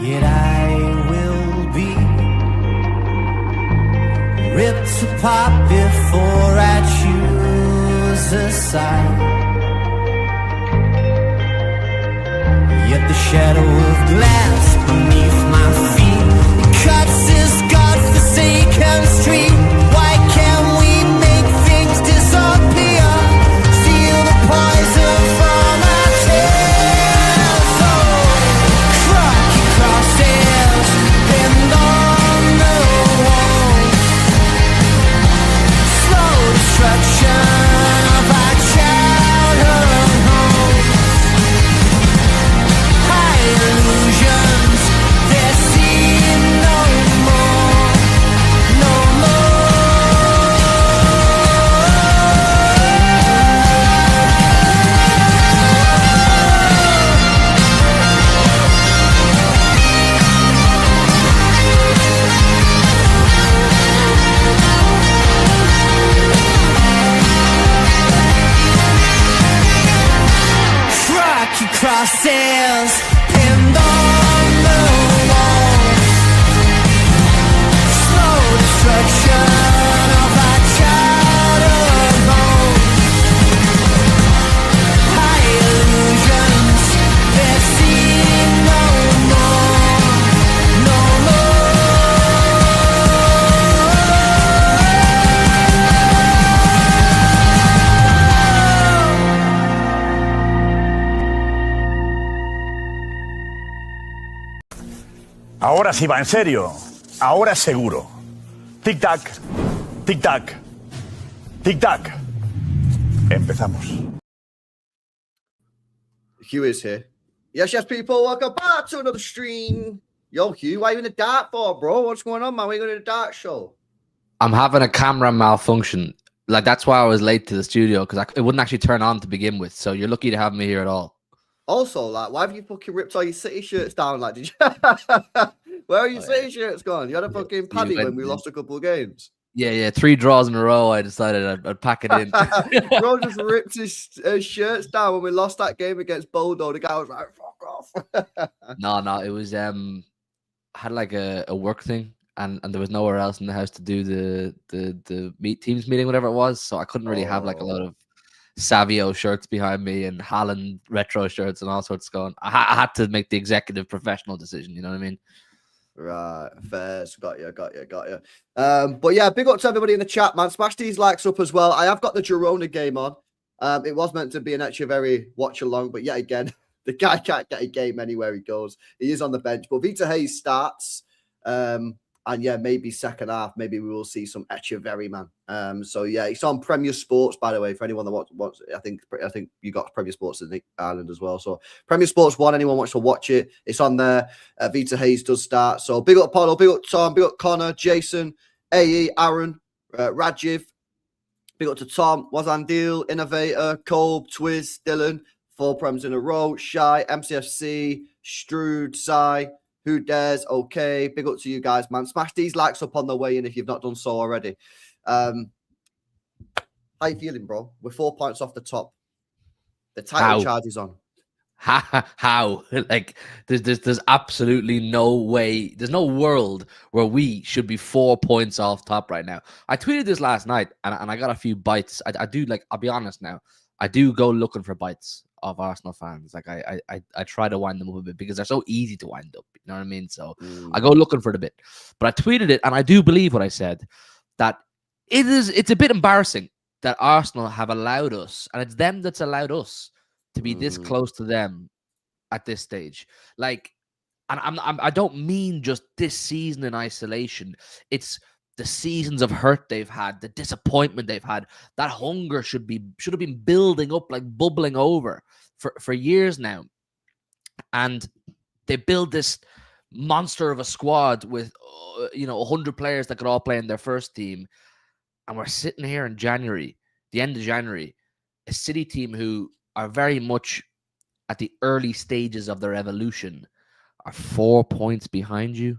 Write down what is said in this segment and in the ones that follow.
Yet I will be ripped apart before I choose a side. Yet the shadow of glass beneath my feet cuts this godforsaken street. Why can't we make things disappear? Steal the poison from our tears. Oh, crocky crosses pinned on the wall. Slow destruction of our childhood home. High illusions, they seem no more, no crocky crosses pinned on the wall. Slow destruction of our childhood home. High illusions, they seem no more, no Ahora sí va, en serio. Ahora es seguro. Tic-tac, tic-tac, tic-tac. Empezamos. Hugh is here. Yes, people, welcome back to another stream. Yo, Hugh, why are you in the dark for, bro? What's going on, man? Why are you going to the dark show? I'm having a camera malfunction. Like, that's why I was late to the studio, because it wouldn't actually turn on to begin with. So you're lucky to have me here at all. Also, like, why have you fucking ripped all your City shirts down? Like, did you? Where are your City shirts gone? You had a fucking paddy when we lost a couple of games. Yeah. 3 draws in a row. I decided I'd pack it in. Bro just ripped his shirts down when we lost that game against Bodo. The guy was like, fuck off. No. It was I had like a work thing, and there was nowhere else in the house to do the teams meeting, whatever it was. So I couldn't really have like a lot of Savio shirts behind me and Haaland retro shirts and all sorts going. I had to make the executive professional decision. You know what I mean? Right, fair. Got you. But yeah, big up to everybody in the chat, man. Smash these likes up as well. I have got the Girona game on. It was meant to be an Echeverri watch along, but yet again, the guy can't get a game anywhere he goes. He is on the bench, but Victor Hayes starts. And yeah, maybe second half, maybe we will see some Echeverri, man. So yeah, it's on Premier Sports, by the way, for anyone that wants. I think you got Premier Sports in Ireland as well. So Premier Sports 1, anyone wants to watch it, it's on there. Vita Hayes does start. So big up Paulo, big up Tom, big up Connor, Jason, AE, Aaron, Rajiv. Big up to Tom, Wazan Deal, Innovator, Kolb, Twiz, Dylan, 4 prems in a row, Shy, MCFC, Strood, Sai. Who dares? Okay. Big up to you guys, man. Smash these likes up on the way in if you've not done so already. How you feeling, bro? We're 4 points off the top. The title charge is on. How? Like, there's absolutely no way. There's no world where we should be 4 points off top right now. I tweeted this last night, and I got a few bites. I do, like, I'll be honest now. I do go looking for bites of Arsenal fans. Like, I try to wind them up a bit because they're so easy to wind up. You know what I mean? So I go looking for it a bit. But I tweeted it, and I do believe what I said, that it's a bit embarrassing that Arsenal have allowed us, and it's them that's allowed us to be this close to them at this stage. Like, and I don't mean just this season in isolation. It's the seasons of hurt they've had, the disappointment they've had. That hunger should have been building up, like bubbling over for years now. And they build this monster of a squad with 100 players that could all play in their first team. And we're sitting here in January, the end of January, a City team who are very much at the early stages of their evolution are 4 points behind you.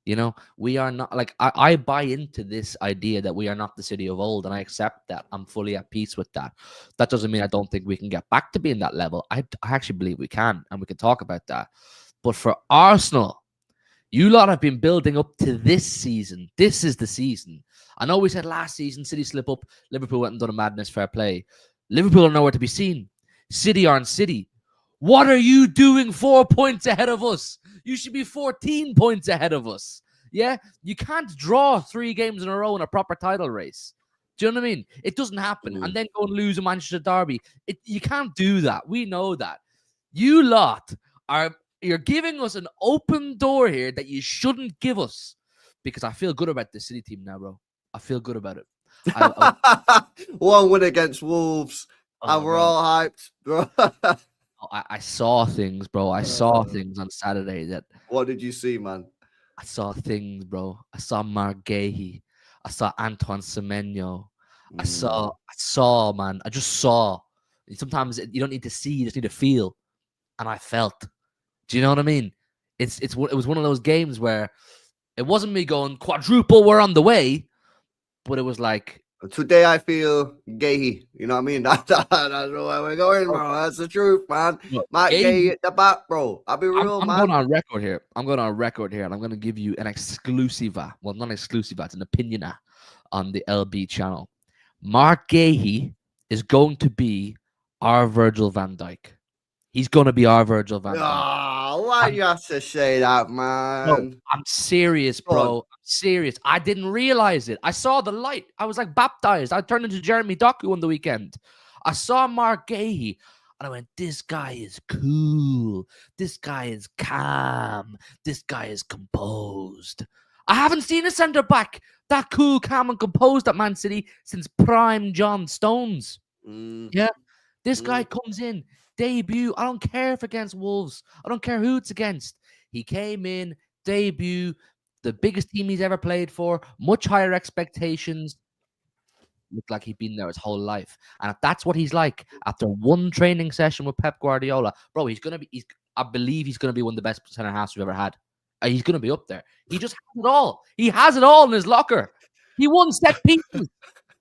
You know, we are not, like, I buy into this idea that we are not the City of old, and I accept that. I'm fully at peace with that. That doesn't mean I don't think we can get back to being that level. I actually believe we can, and we can talk about that. But for Arsenal You lot have been building up to this season. This is the season. I know we said last season, City slip up. Liverpool went and done a madness, fair play. Liverpool are nowhere to be seen. City aren't City. What are you doing 4 points ahead of us? You should be 14 points ahead of us. Yeah? You can't draw 3 games in a row in a proper title race. Do you know what I mean? It doesn't happen. And then go and lose a Manchester derby. You can't do that. We know that. You lot you're giving us an open door here that you shouldn't give us, because I feel good about the City team now, bro. I feel good about it. 1 win against Wolves, and we're bro. all hyped, bro. I saw things, bro. I saw things on Saturday that. What did you see, man? I saw things, bro. I saw Guehi. I saw Antoine Semenyo. I saw, man. I just saw. Sometimes you don't need to see, you just need to feel. And I felt. Do you know what I mean? It was one of those games where it wasn't me going quadruple, we're on the way, but it was like, today I feel Guehi. You know what I mean? That's where we're going, bro. That's the truth, man. Matt Guehi at the back, bro. I'll be real, I'm man. going on record here. I'm going on record here, and I'm going to give you an exclusiva. Well, not exclusiva, it's an opinion on the LB channel. Mark Guehi is going to be our Virgil van Dijk. He's going to be our Virgil van Dijk. Oh, why you have to say that, man? No, I'm serious, bro. I'm serious. I didn't realize it. I saw the light. I was like baptized. I turned into Jeremy Doku on the weekend. I saw Mark Guehi, and I went, this guy is cool. This guy is calm. This guy is composed. I haven't seen a centre-back that cool, calm, and composed at Man City since prime John Stones. Yeah. This guy comes in, debut. I don't care if against Wolves. I don't care who it's against. He came in, debut, the biggest team he's ever played for, much higher expectations. Looked like he'd been there his whole life. And if that's what he's like after one training session with Pep Guardiola, bro, I believe he's going to be one of the best centre halves we've ever had. He's going to be up there. He just has it all. He has it all in his locker. He won set pieces.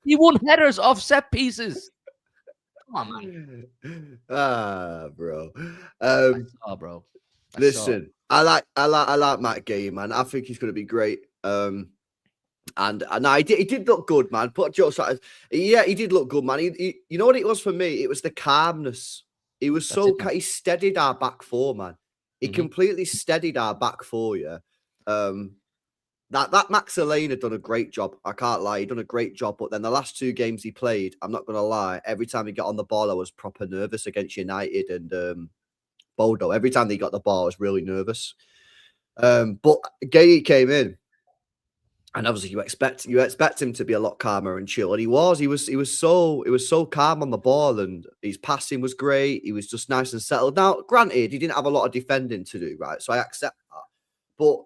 He won headers off set pieces. Come on, man. Bro. Bro. Listen, I like Matt Guehi, man. I think he's going to be great. And he did look good, man. Put jokes aside, yeah, he did look good, man. He you know what it was for me? It was the calmness. He was he steadied our back four, man. He completely steadied our back four, yeah. That Max Lane had done a great job. I can't lie. He done a great job. But then the last 2 games he played, I'm not going to lie, every time he got on the ball, I was proper nervous against United and Bodo. Every time he got the ball, I was really nervous. But Guehi came in. And obviously you expect him to be a lot calmer and chill. And he was so calm on the ball, and his passing was great. He was just nice and settled. Now, granted, he didn't have a lot of defending to do, right? So I accept that. But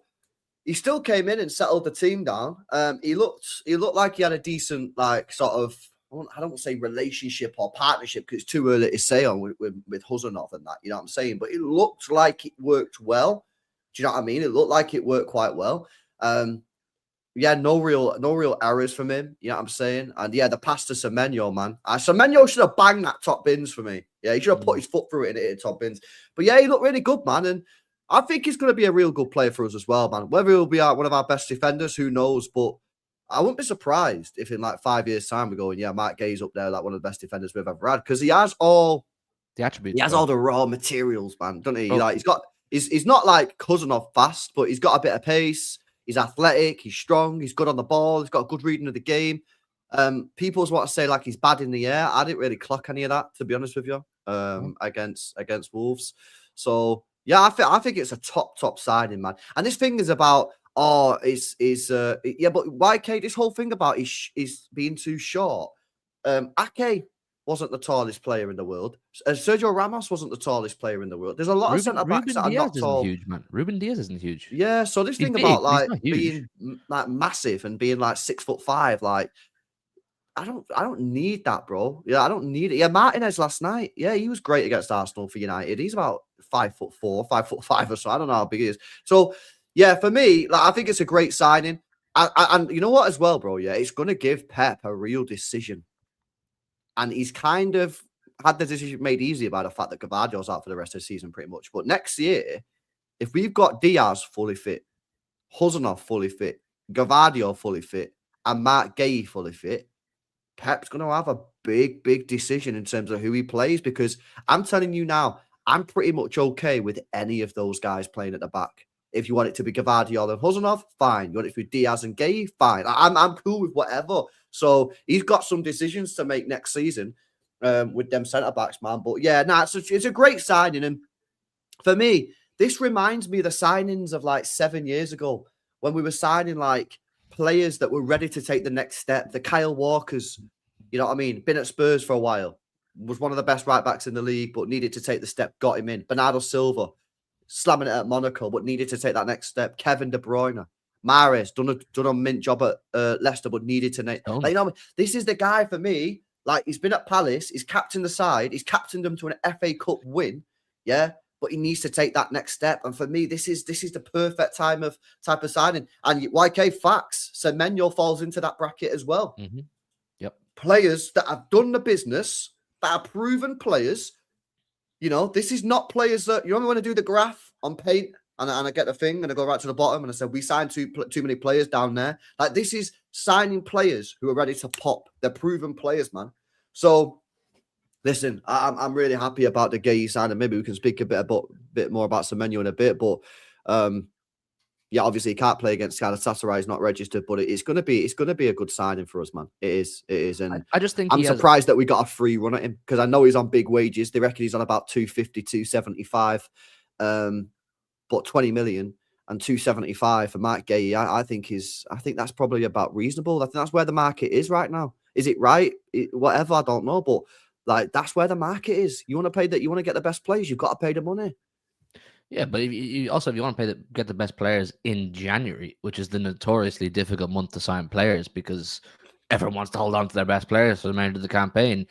he still came in and settled the team down. He looked like he had a decent, like, sort of, I don't want to say relationship or partnership, because it's too early to say on with Huzanov and that, you know what I'm saying? But it looked like it worked well. Do you know what I mean? It looked like it worked quite well. Yeah, no real errors from him. You know what I'm saying? And yeah, the pass to Semenyo, man. Semenyo should have banged that top bins for me. Yeah, he should have put his foot through it and hit top bins. But yeah, he looked really good, man. And I think he's going to be a real good player for us as well, man. Whether he'll be one of our best defenders, who knows? But I wouldn't be surprised if in like 5 years' time we're going, yeah, Mark Guehi's up there, like one of the best defenders we've ever had, because he has all the attributes. He has all the raw materials, man, doesn't he? Like he's not like Huzanov fast, but he's got a bit of pace. He's athletic. He's strong. He's good on the ball. He's got a good reading of the game. People's want to say like he's bad in the air. I didn't really clock any of that, to be honest with you. Against Wolves. So yeah, I think it's a top signing, man. And this thing is about but YK, this whole thing about is being too short. Ake wasn't the tallest player in the world. Sergio Ramos wasn't the tallest player in the world. There's a lot of centre backs that are not tall. Huge, man. Ruben Diaz isn't huge. Yeah, so this thing about like being like massive and being like 6'5", like I don't need that, bro. Yeah, I don't need it. Yeah, Martinez last night. Yeah, he was great against Arsenal for United. He's about 5'4", 5'5" or so. I don't know how big he is. So yeah, for me, like I think it's a great signing. And you know what as well, bro? Yeah, it's gonna give Pep a real decision. And he's kind of had the decision made easy by the fact that Gavardio's out for the rest of the season pretty much. But next year, if we've got Diaz fully fit, Huzanov fully fit, Gavadio fully fit, and Mark Guehi fully fit, Pep's going to have a big decision in terms of who he plays, because I'm telling you now, I'm pretty much okay with any of those guys playing at the back. If you want it to be Gavadio and Huzanov, fine. You want it to be Diaz and Guehi, fine. I'm cool with whatever. So he's got some decisions to make next season with them centre-backs, man. But yeah, it's a great signing. And for me, this reminds me of the signings of like 7 years ago when we were signing like players that were ready to take the next step. The Kyle Walkers, you know what I mean? Been at Spurs for a while, was one of the best right backs in the league, but needed to take the step, got him in. Bernardo Silva, slamming it at Monaco, but needed to take that next step. Kevin De Bruyne, Mahrez, done a mint job at Leicester, but needed to this is the guy for me. Like, he's been at Palace, he's captained the side, he's captained them to an FA Cup win, yeah. But he needs to take that next step. And for me, this is the perfect type of signing. And YK facts, Semenyo falls into that bracket as well. Mm-hmm. Yep. Players that have done the business, that are proven players. You know, this is not players that, you remember when I do the graph on paint and I get the thing and I go right to the bottom and I said, we signed too many players down there. Like, this is signing players who are ready to pop. They're proven players, man. So, listen, I'm really happy about the Guehi signing. Maybe we can speak a bit more about Semenyo in a bit, but yeah, obviously he can't play against Galatasaray. He's not registered, but it's gonna be a good signing for us, man. It is, and I just think I'm surprised that we got a free run at him, because I know he's on big wages. They reckon he's on about 250, 275, but 20 million and 275 for Mark Guehi, I think that's probably about reasonable. I think that's where the market is right now. Is it right? Whatever, I don't know, but like, that's where the market is. You want to pay that. You want to get the best players. You've got to pay the money. Yeah, but if you want to get the best players in January, which is the notoriously difficult month to sign players because everyone wants to hold on to their best players for the remainder of the campaign,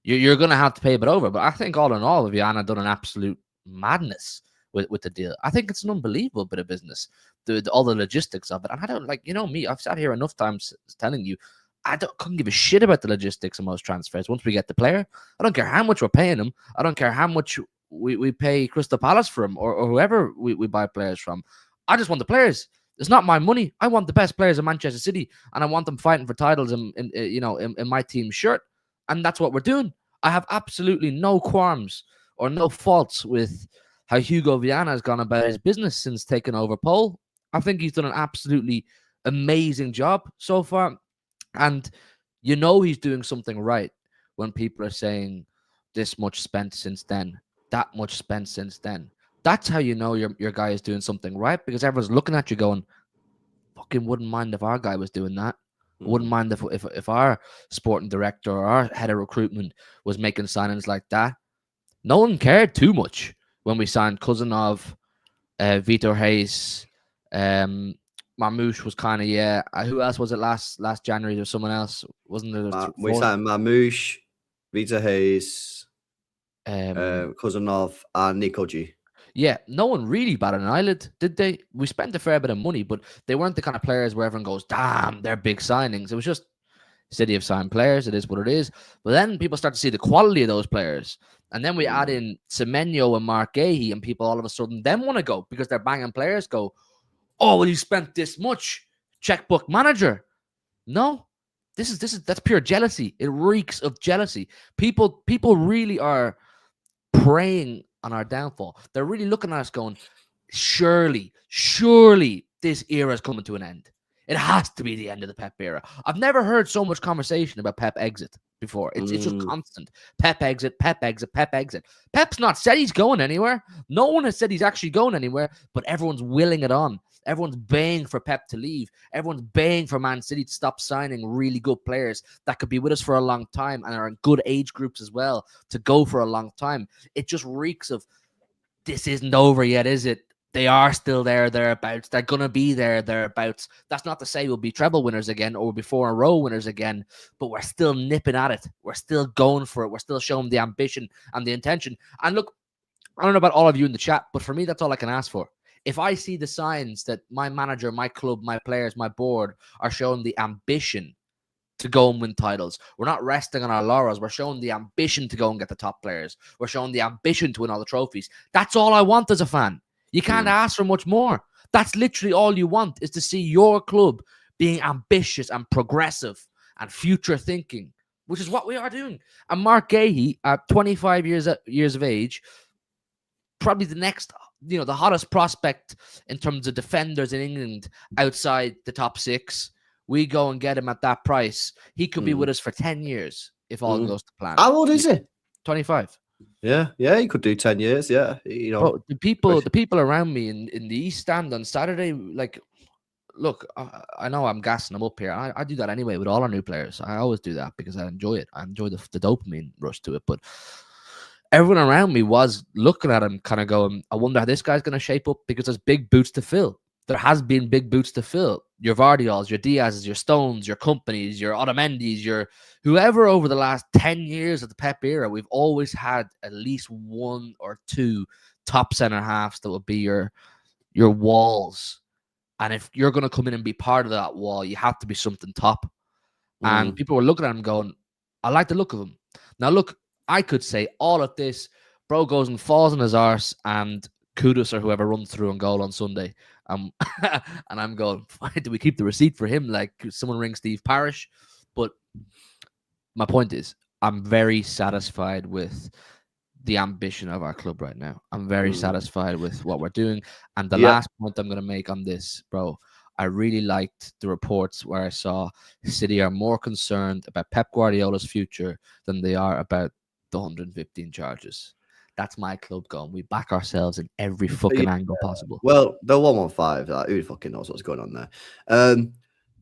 you're going to have to pay a bit over. But I think all in all, Viana done an absolute madness with the deal. I think it's an unbelievable bit of business, all the logistics of it. And I don't me. I've sat here enough times telling you, couldn't give a shit about the logistics of most transfers. Once we get the player, I don't care how much we're paying them. I don't care how much we pay Crystal Palace for him or whoever we buy players from. I just want the players. It's not my money. I want the best players in Manchester City, and I want them fighting for titles in my team's shirt. And that's what we're doing. I have absolutely no qualms or no faults with how Hugo Viana has gone about his business since taking over Pole. I think he's done an absolutely amazing job so far. And you know he's doing something right when people are saying this much spent since then, that much spent since then. That's how you know your guy is doing something right, because everyone's looking at you going, fucking wouldn't mind if our guy was doing that. Wouldn't mind if our sporting director or our head of recruitment was making signings like that. No one cared too much when we signed Cousinov, Vitor Hayes, Marmoush was kind of, who else was it last January? There was someone else, wasn't there? We signed Marmoush, Vitor Hayes, Cousinov, and Nico G. Yeah, no one really batted an eyelid, did they? We spent a fair bit of money, but they weren't the kind of players where everyone goes, damn, they're big signings. It was just City have signed players. It is what it is. But then people start to see the quality of those players. And then we add in Semenyo and Mark Guehi, and people all of a sudden then want to go because they're banging players go, oh, well, you spent this much. Checkbook manager. No, that's pure jealousy. It reeks of jealousy. People really are preying on our downfall. They're really looking at us going, surely this era is coming to an end. It has to be the end of the Pep era. I've never heard so much conversation about Pep exit before. It's just constant. Pep exit, Pep exit, Pep exit. Pep's not said he's going anywhere. No one has said he's actually going anywhere, but everyone's willing it on. Everyone's baying for Pep to leave. Everyone's baying for Man City to stop signing really good players that could be with us for a long time and are in good age groups as well to go for a long time. It just reeks of, this isn't over yet, is it? They are still thereabouts. They're going to be thereabouts. That's not to say we'll be treble winners again or we'll be 4-in-a-row winners again, but we're still nipping at it. We're still going for it. We're still showing the ambition and the intention. And look, I don't know about all of you in the chat, but for me, that's all I can ask for. If I see the signs that my manager, my club, my players, my board are showing the ambition to go and win titles, we're not resting on our laurels. We're showing the ambition to go and get the top players. We're showing the ambition to win all the trophies. That's all I want as a fan. You can't ask for much more. That's literally all you want, is to see your club being ambitious and progressive and future thinking, which is what we are doing. And Mark Guehi, at 25 years of age, probably the next, the hottest prospect in terms of defenders in England outside the top 6. We go and get him at that price. He could be with us for 10 years if all goes to plan. How old is he? 25. Yeah, he could do 10 years. Yeah, Bro, the people around me in the East Stand on Saturday, like, look, I know I'm gassing them up here. I do that anyway with all our new players. I always do that because I enjoy it. I enjoy the dopamine rush to it. But everyone around me was looking at him kind of going, I wonder how this guy's going to shape up, because there's big boots to fill. There has been big boots to fill. Your Vardiols, your Diaz's, your Stones, your Companies, your Otamendi's, your whoever over the last 10 years of the Pep era, we've always had at least 1 or 2 top centre halves that would be your walls. And if you're going to come in and be part of that wall, you have to be something top. And people were looking at him going, I like the look of him. Now, look, I could say all of this, bro goes and falls on his arse, and kudos or whoever runs through and goal on Sunday. And I'm going, why do we keep the receipt for him? Like, someone ring Steve Parish. But my point is, I'm very satisfied with the ambition of our club right now. I'm very satisfied with what we're doing. And the last point I'm going to make on this, bro, I really liked the reports where I saw City are more concerned about Pep Guardiola's future than they are about the 115 charges. That's my club going. We back ourselves in every fucking angle possible. Well, the 115, like, who fucking knows what's going on there?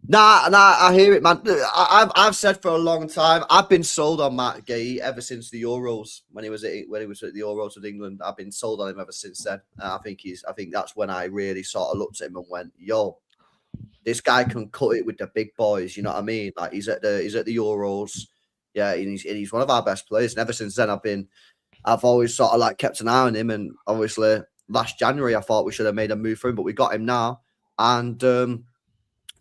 Nah, I hear it, man. I've said for a long time, I've been sold on Mark Guehi ever since the Euros. When he was at the Euros with England, I've been sold on him ever since then. I think that's when I really sort of looked at him and went, yo, this guy can cut it with the big boys. You know what I mean? Like, he's at the Euros. Yeah, and he's one of our best players. And ever since then, I've always sort of like kept an eye on him. And obviously last January, I thought we should have made a move for him, but we got him now. And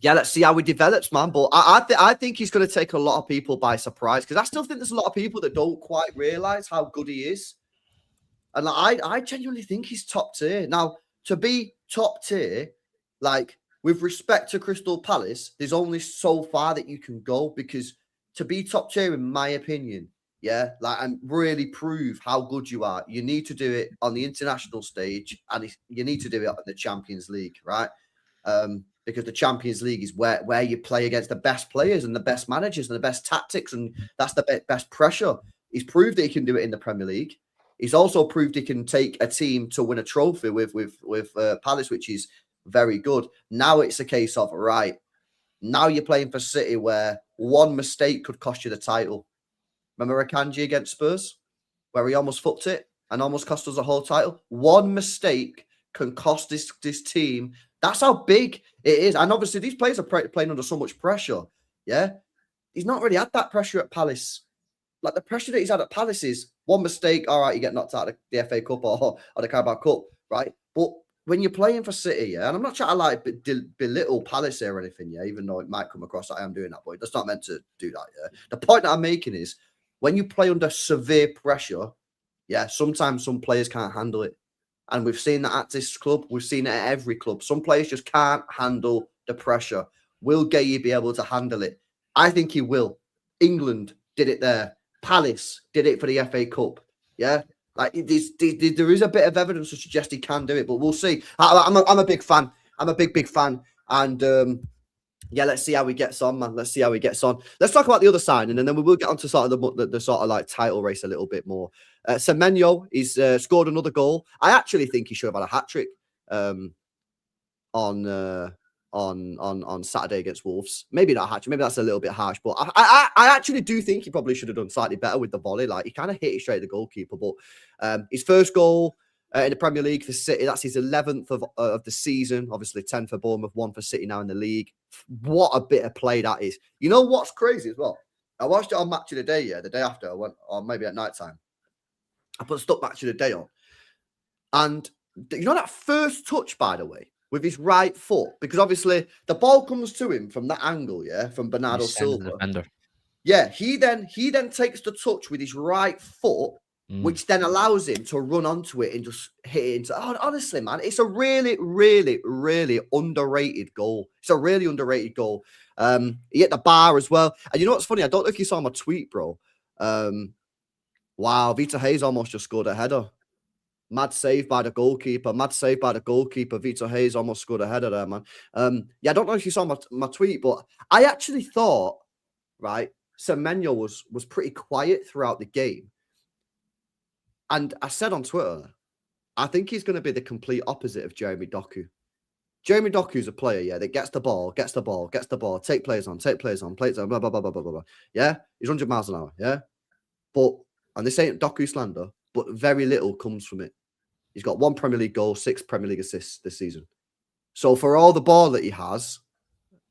yeah, let's see how he develops, man. But I think he's going to take a lot of people by surprise, because I still think there's a lot of people that don't quite realize how good he is. And I genuinely think he's top tier. Now, to be top tier, like, with respect to Crystal Palace, there's only so far that you can go, because to be top tier, in my opinion, yeah, like, and really prove how good you are, you need to do it on the international stage, and you need to do it in the Champions League, right? Because the Champions League is where you play against the best players and the best managers and the best tactics, and that's the best pressure. He's proved that he can do it in the Premier League. He's also proved he can take a team to win a trophy with Palace, which is very good. Now it's a case of, right, now you're playing for City, where one mistake could cost you the title. Remember Akanji against Spurs, where he almost fucked it and almost cost us the whole title? One mistake can cost this team. That's how big it is. And obviously, these players are playing under so much pressure. Yeah. He's not really had that pressure at Palace. Like, the pressure that he's had at Palace is one mistake. All right, you get knocked out of the FA Cup or the Carabao Cup, right? But when you're playing for City, yeah, and I'm not trying to like belittle Palace here or anything, yeah, even though it might come across that I am doing that, but it's not meant to do that, yeah. The point that I'm making is, when you play under severe pressure, yeah, sometimes some players can't handle it. And we've seen that at this club. We've seen it at every club. Some players just can't handle the pressure. Will Guehi be able to handle it? I think he will. England did it there. Palace did it for the FA Cup. Yeah, like, there is a bit of evidence to suggest he can do it, but we'll see. I'm a big fan. I'm a big fan. And yeah, let's see how he gets on, man. Let's see how he gets on. Let's talk about the other side, and then we will get on to sort of the sort of like title race a little bit more. Semenyo, he's scored another goal. I actually think he should have had a hat trick on Saturday against Wolves. Maybe not a hat trick. Maybe that's a little bit harsh, but I actually do think he probably should have done slightly better with the volley. Like, he kind of hit it straight at the goalkeeper. But his first goal in the Premier League for City, that's his 11th of the season. Obviously 10 for Bournemouth, 1 for City now in the league. What a bit of play that is. You know what's crazy as well? I watched it on Match of the Day, yeah, the day after I went, or maybe at night time. I put Stuck Match of the Day on. And you know that first touch, by the way, with his right foot? Because obviously the ball comes to him from that angle, yeah, from Bernardo Silva. Yeah, he then takes the touch with his right foot, which then allows him to run onto it and just hit it into. Honestly, man, it's a really, really, really underrated goal. It's a really underrated goal. He hit the bar as well. And you know what's funny? I don't know if you saw my tweet, bro. Wow, Vita Hayes almost just scored a header. Mad save by the goalkeeper. Vita Hayes almost scored a header there, man. Yeah, I don't know if you saw my tweet, but I actually thought, right, Semenyo was pretty quiet throughout the game. And I said on Twitter, I think he's going to be the complete opposite of Jeremy Doku. Jeremy Doku's a player, yeah, that gets the ball, take players on, blah, blah, blah, blah, blah, blah. Yeah, he's 100 miles an hour, yeah? But, and this ain't Doku slander, but very little comes from it. He's got 1 Premier League goal, 6 Premier League assists this season. So for all the ball that he has,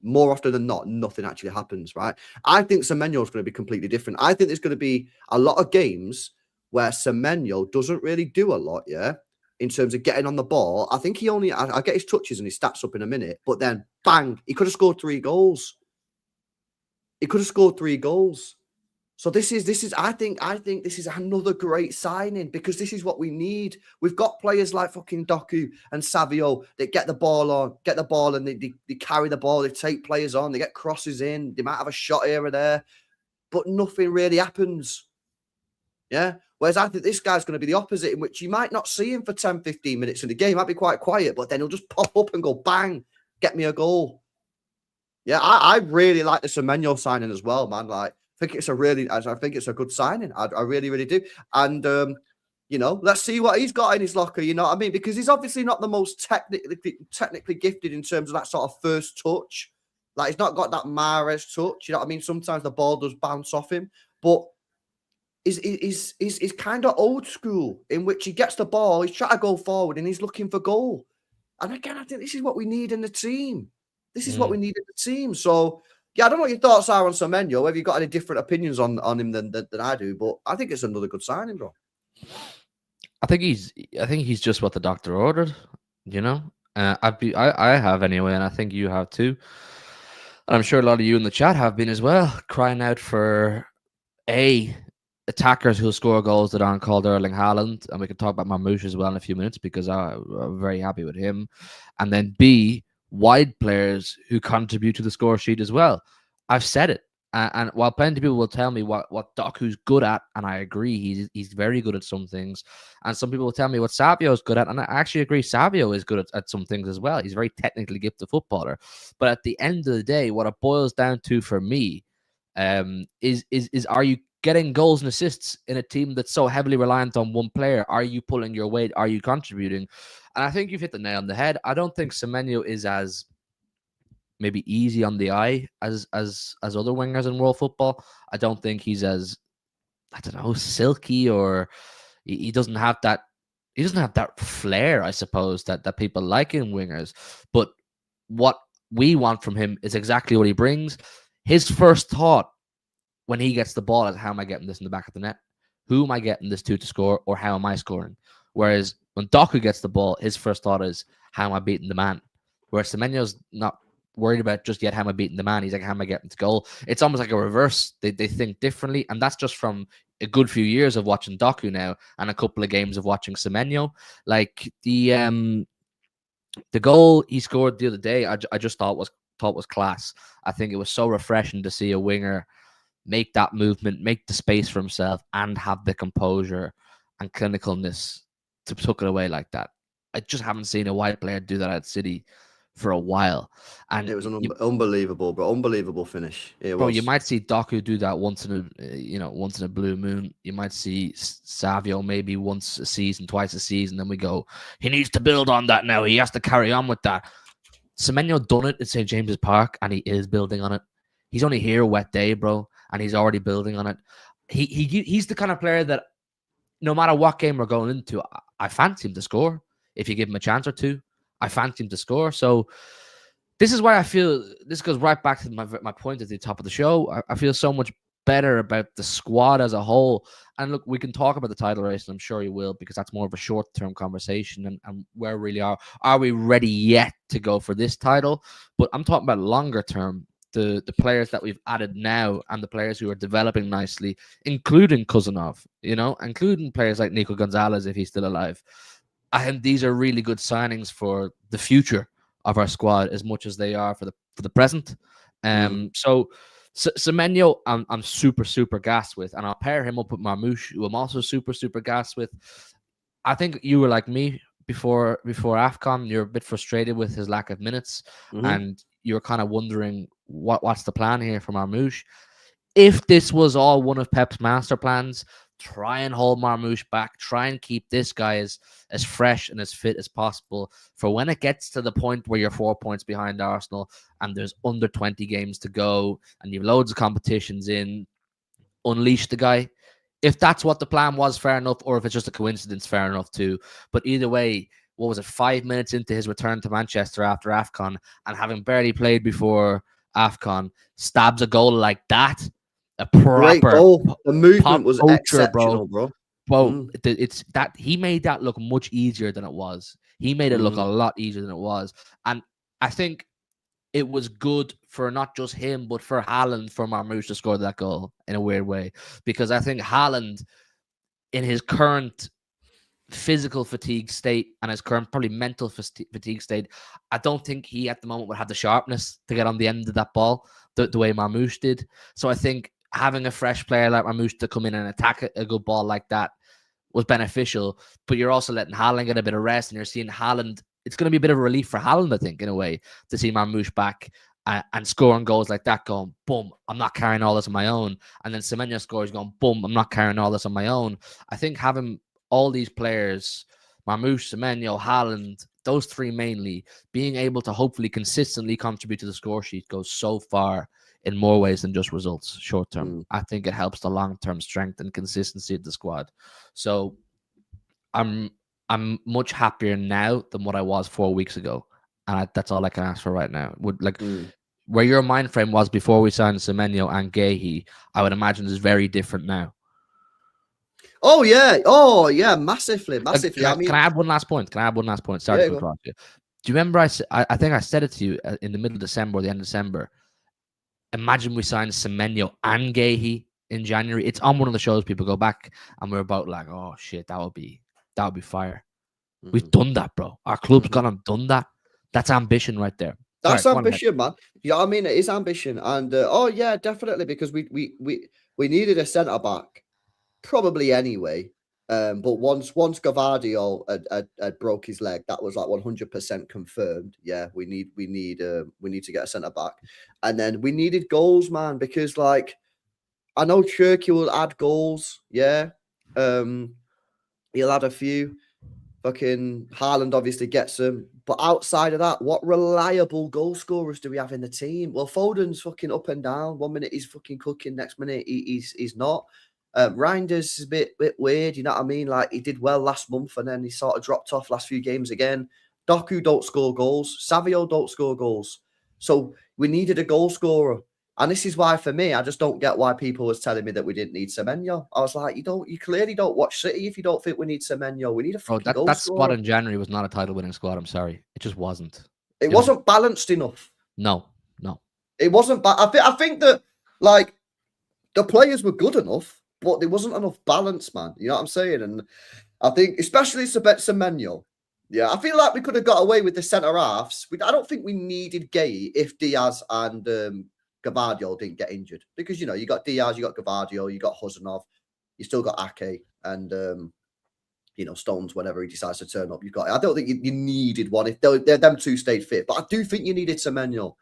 more often than not, nothing actually happens, right? I think Semenyo is going to be completely different. I think there's going to be a lot of games where Semenyo doesn't really do a lot, yeah, in terms of getting on the ball. I think I'll get his touches and his stats up in a minute, but then, bang, he could have scored 3 goals. So I think this is another great signing because this is what we need. We've got players like fucking Doku and Savio that get the ball and they carry the ball, they take players on, they get crosses in, they might have a shot here or there, but nothing really happens. Yeah. Whereas I think this guy's going to be the opposite, in which you might not see him for 10, 15 minutes in the game. He might be quite quiet, but then he'll just pop up and go, bang, get me a goal. Yeah, I really like the Semenyo signing as well, man. Like, I think it's a good signing. I really, really do. And, let's see what he's got in his locker, you know what I mean? Because he's obviously not the most technically gifted in terms of that sort of first touch. Like, he's not got that Mahrez touch, you know what I mean? Sometimes the ball does bounce off him, but is kind of old school, in which he gets the ball, he's trying to go forward and he's looking for goal. And again, I think this is what we need in the team. So, yeah, I don't know what your thoughts are on Semenyo, whether you've got any different opinions on him than I do, but I think it's another good signing, bro. I think he's just what the doctor ordered, you know? I have anyway, and I think you have too. And I'm sure a lot of you in the chat have been as well, crying out for attackers who'll score goals that aren't called Erling Haaland, and we can talk about Marmoush as well in a few minutes because I'm very happy with him. And then B, wide players who contribute to the score sheet as well. I've said it, and while plenty of people will tell me what Doku's good at, and I agree, he's very good at some things, and some people will tell me what Savio is good at, and I actually agree Savio is good at some things as well. He's a very technically gifted footballer, but at the end of the day, what it boils down to for me is are you getting goals and assists in a team that's so heavily reliant on one player? Are you pulling your weight? Are you contributing? And I think you've hit the nail on the head. I don't think Semenyo is as maybe easy on the eye as other wingers in world football. I don't think he's as, I don't know, silky, or he doesn't have that flair, I suppose, that people like in wingers. But what we want from him is exactly what he brings. His first thought when he gets the ball is, how am I getting this in the back of the net? Who am I getting this to score, or how am I scoring? Whereas when Doku gets the ball, his first thought is, how am I beating the man? Whereas Semenyo's not worried about just yet how am I beating the man. He's like, how am I getting to goal? It's almost like a reverse. They think differently, and that's just from a good few years of watching Doku now and a couple of games of watching Semenyo. Like the goal he scored the other day, I just thought was class. I think it was so refreshing to see a winger make that movement, make the space for himself, and have the composure and clinicalness to tuck it away like that. I just haven't seen a wide player do that at City for a while. And it was an unbelievable finish. You might see Doku do that once in a blue moon. You might see Savio maybe once a season, twice a season. Then we go, he needs to build on that now. He has to carry on with that. Semenyo done it at St. James's Park, and he is building on it. He's only here a wet day, bro, and he's already building on it. He's the kind of player that no matter what game we're going into, I fancy him to score. If you give him a chance or two, I fancy him to score. So this is why I feel, this goes right back to my point at the top of the show. I feel so much better about the squad as a whole. And look, we can talk about the title race, and I'm sure you will, because that's more of a short-term conversation and where we really are. Are we ready yet to go for this title? But I'm talking about longer term. the players that we've added now and the players who are developing nicely, including Kuzanov, including players like Nico Gonzalez if he's still alive. I think these are really good signings for the future of our squad as much as they are for the present. So Semenyo, I'm super gassed with, and I'll pair him up with Marmoush, who I'm also super gassed with. I think you were like me before AFCON. You're a bit frustrated with his lack of minutes, and you're kind of wondering what's the plan here for Marmoush. If this was all one of Pep's master plans, try and hold Marmoush back, try and keep this guy as fresh and as fit as possible for when it gets to the point where you're 4 points behind Arsenal and there's under 20 games to go and you've loads of competitions in. Unleash the guy. If that's what the plan was, fair enough, or if it's just a coincidence, fair enough too. But either way, what was it, 5 minutes into his return to Manchester after AFCON, and having barely played before AFCON, stabs a goal like that. A proper great goal. The movement was exceptional, bro. It's that he made that look much easier than it was. He made it look a lot easier than it was. And I think it was good for not just him, but for Haaland, for Marmoush to score that goal in a weird way. Because I think Haaland, in his current physical fatigue state and his current probably mental fatigue state, I don't think he at the moment would have the sharpness to get on the end of that ball the way Marmoush did. So I think having a fresh player like Marmoush to come in and attack a good ball like that was beneficial. But you're also letting Haaland get a bit of rest, and you're seeing Haaland. It's going to be a bit of a relief for Haaland, I think, in a way, to see Marmoush back and scoring goals like that, going, boom, I'm not carrying all this on my own. And then Semenyo scores, going, boom, I'm not carrying all this on my own. I think having all these players, Marmoush, Semenyo, Haaland, those three mainly, being able to hopefully consistently contribute to the score sheet goes so far in more ways than just results short term. I think it helps the long-term strength and consistency of the squad. So I'm much happier now than what I was 4 weeks ago. And that's all I can ask for right now. Where your mind frame was before we signed Semenyo and Guehi, I would imagine is very different now. Oh yeah, massively. Can I add one last point? Sorry to interrupt you. Do you remember I think I said it to you in the middle of December or the end of December? Imagine we signed Semenyo and Guehi in January. It's on one of the shows. People go back and we're about like, oh shit, that would be fire. We've done that, bro. Our club's gone and done that. That's ambition right there. That's ambition, man. Yeah, I mean, it is ambition. And yeah, definitely, because we needed a centre back, probably anyway. But once Gavardio had broke his leg, that was like 100% confirmed. Yeah, we need to get a centre back, and then we needed goals, man, because like I know Turkey will add goals. Yeah, he'll add a few. Fucking Haaland obviously gets them. But outside of that, what reliable goal scorers do we have in the team? Well, Foden's fucking up and down. 1 minute he's fucking cooking, next minute he's not. Reinders is a bit weird, you know what I mean? Like, he did well last month and then he sort of dropped off last few games again. Doku don't score goals. Savio don't score goals. So we needed a goal scorer. And this is why, for me, I just don't get why people was telling me that we didn't need Semenyo. I was like, you clearly don't watch City if you don't think we need Semenyo. We need a fucking goal that scorer. Squad in January was not a title-winning squad. I'm sorry. It just wasn't. It wasn't balanced enough. No. It wasn't. I think that, like, the players were good enough, but there wasn't enough balance, man. You know what I'm saying? And I think, especially Semenyo, yeah, I feel like we could have got away with the centre halves. I don't think we needed Guehi if Diaz and Gavardio didn't get injured, because, you know, you got Diaz, you got Gavardio, you got Huzanov, you still got Ake and you know, Stones whenever he decides to turn up. I don't think you needed one if them two stayed fit, but I do think you needed Semenyo.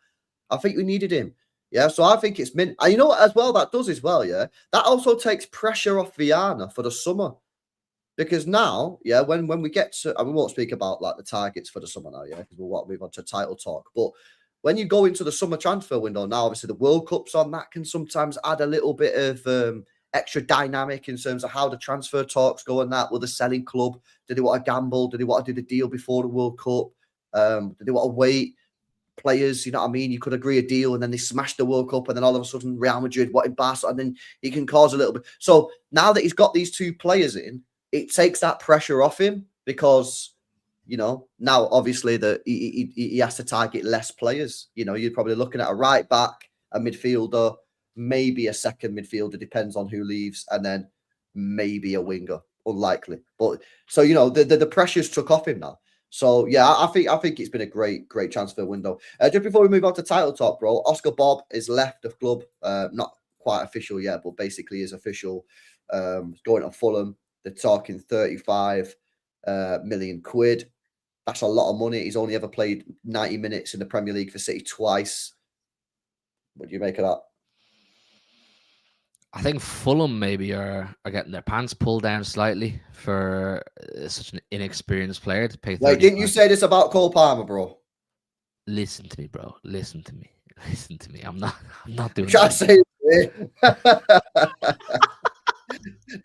I think we needed him. Yeah, so I think it's mint. And you know what, as well, that does as well, yeah? That also takes pressure off Viana for the summer. Because now, yeah, when we get to, and we won't speak about like the targets for the summer now, yeah, because we'll want to move on to title talk. But when you go into the summer transfer window now, obviously the World Cup's on, that can sometimes add a little bit of extra dynamic in terms of how the transfer talks go and that. With the selling club, did they want to gamble? Did they want to do the deal before the World Cup? Did they want to wait? Players, you know what I mean? You could agree a deal and then they smash the World Cup and then all of a sudden Real Madrid wanted Barca, and then he can cause a little bit. So now that he's got these two players in, it takes that pressure off him, because, you know, now obviously he has to target less players. You know, you're probably looking at a right back, a midfielder, maybe a second midfielder, depends on who leaves, and then maybe a winger. Unlikely, but so the pressures took off him now. So yeah, I think it's been a great transfer window. Just before we move on to title talk, bro, Oscar Bobb is left the club. Not quite official yet, but basically is official. Going to Fulham. They're talking 35 million quid. That's a lot of money. He's only ever played 90 minutes in the Premier League for City twice. What do you make of that? I think Fulham maybe are getting their pants pulled down slightly for such an inexperienced player to pay. Wait, didn't you say this about Cole Palmer, bro? Listen to me, bro. Listen to me. Listen to me. I'm not doing Try to say it.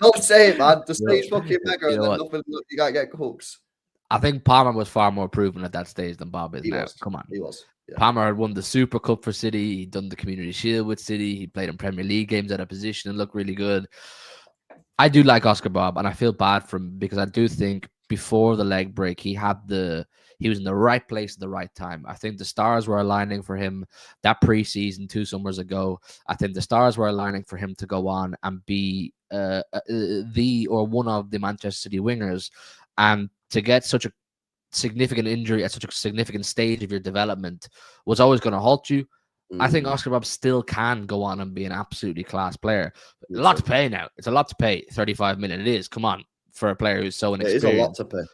Don't say it, man. Just say it's fucking mega, and then nothing. You gotta get hooks. I think Palmer was far more proven at that stage than Bobb is He now. was. Come on. He was. Yeah. Palmer had won the Super Cup for City. He'd done the Community Shield with City. He played in Premier League games out of position and looked really good. I do like Oscar Bobb, and I feel bad for him because I do think before the leg break, he was in the right place at the right time. I think the stars were aligning for him that preseason 2 summers ago. I think the stars were aligning for him to go on and be the or one of the Manchester City wingers, and to get such a significant injury at such a significant stage of your development was always going to halt you. I think Oscar Bobb still can go on and be an absolutely class player. A lot to pay now. It's a lot to pay. 35 million. It is. Come on, for a player who's so inexperienced. It is a lot to pay.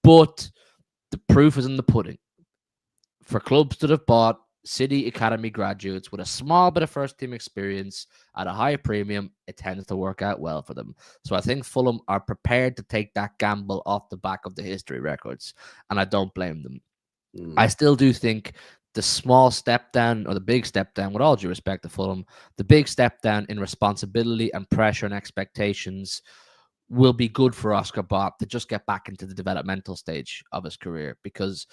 But the proof is in the pudding. For clubs that have bought City Academy graduates with a small bit of first team experience at a high premium, it tends to work out well for them. So I think Fulham are prepared to take that gamble off the back of the history records, and I don't blame them. I still do think the small step down, or the big step down, with all due respect to Fulham, the big step down in responsibility and pressure and expectations will be good for Oscar Bobb to just get back into the developmental stage of his career, because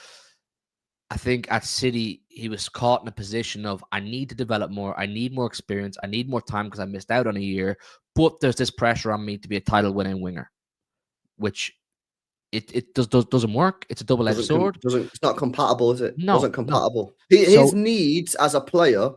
I think at City, he was caught in a position of, I need to develop more. I need more experience. I need more time because I missed out on a year. But there's this pressure on me to be a title-winning winger, which it doesn't work. It's a double-edged sword. It's not compatible, is it? No. Wasn't compatible. His needs as a player,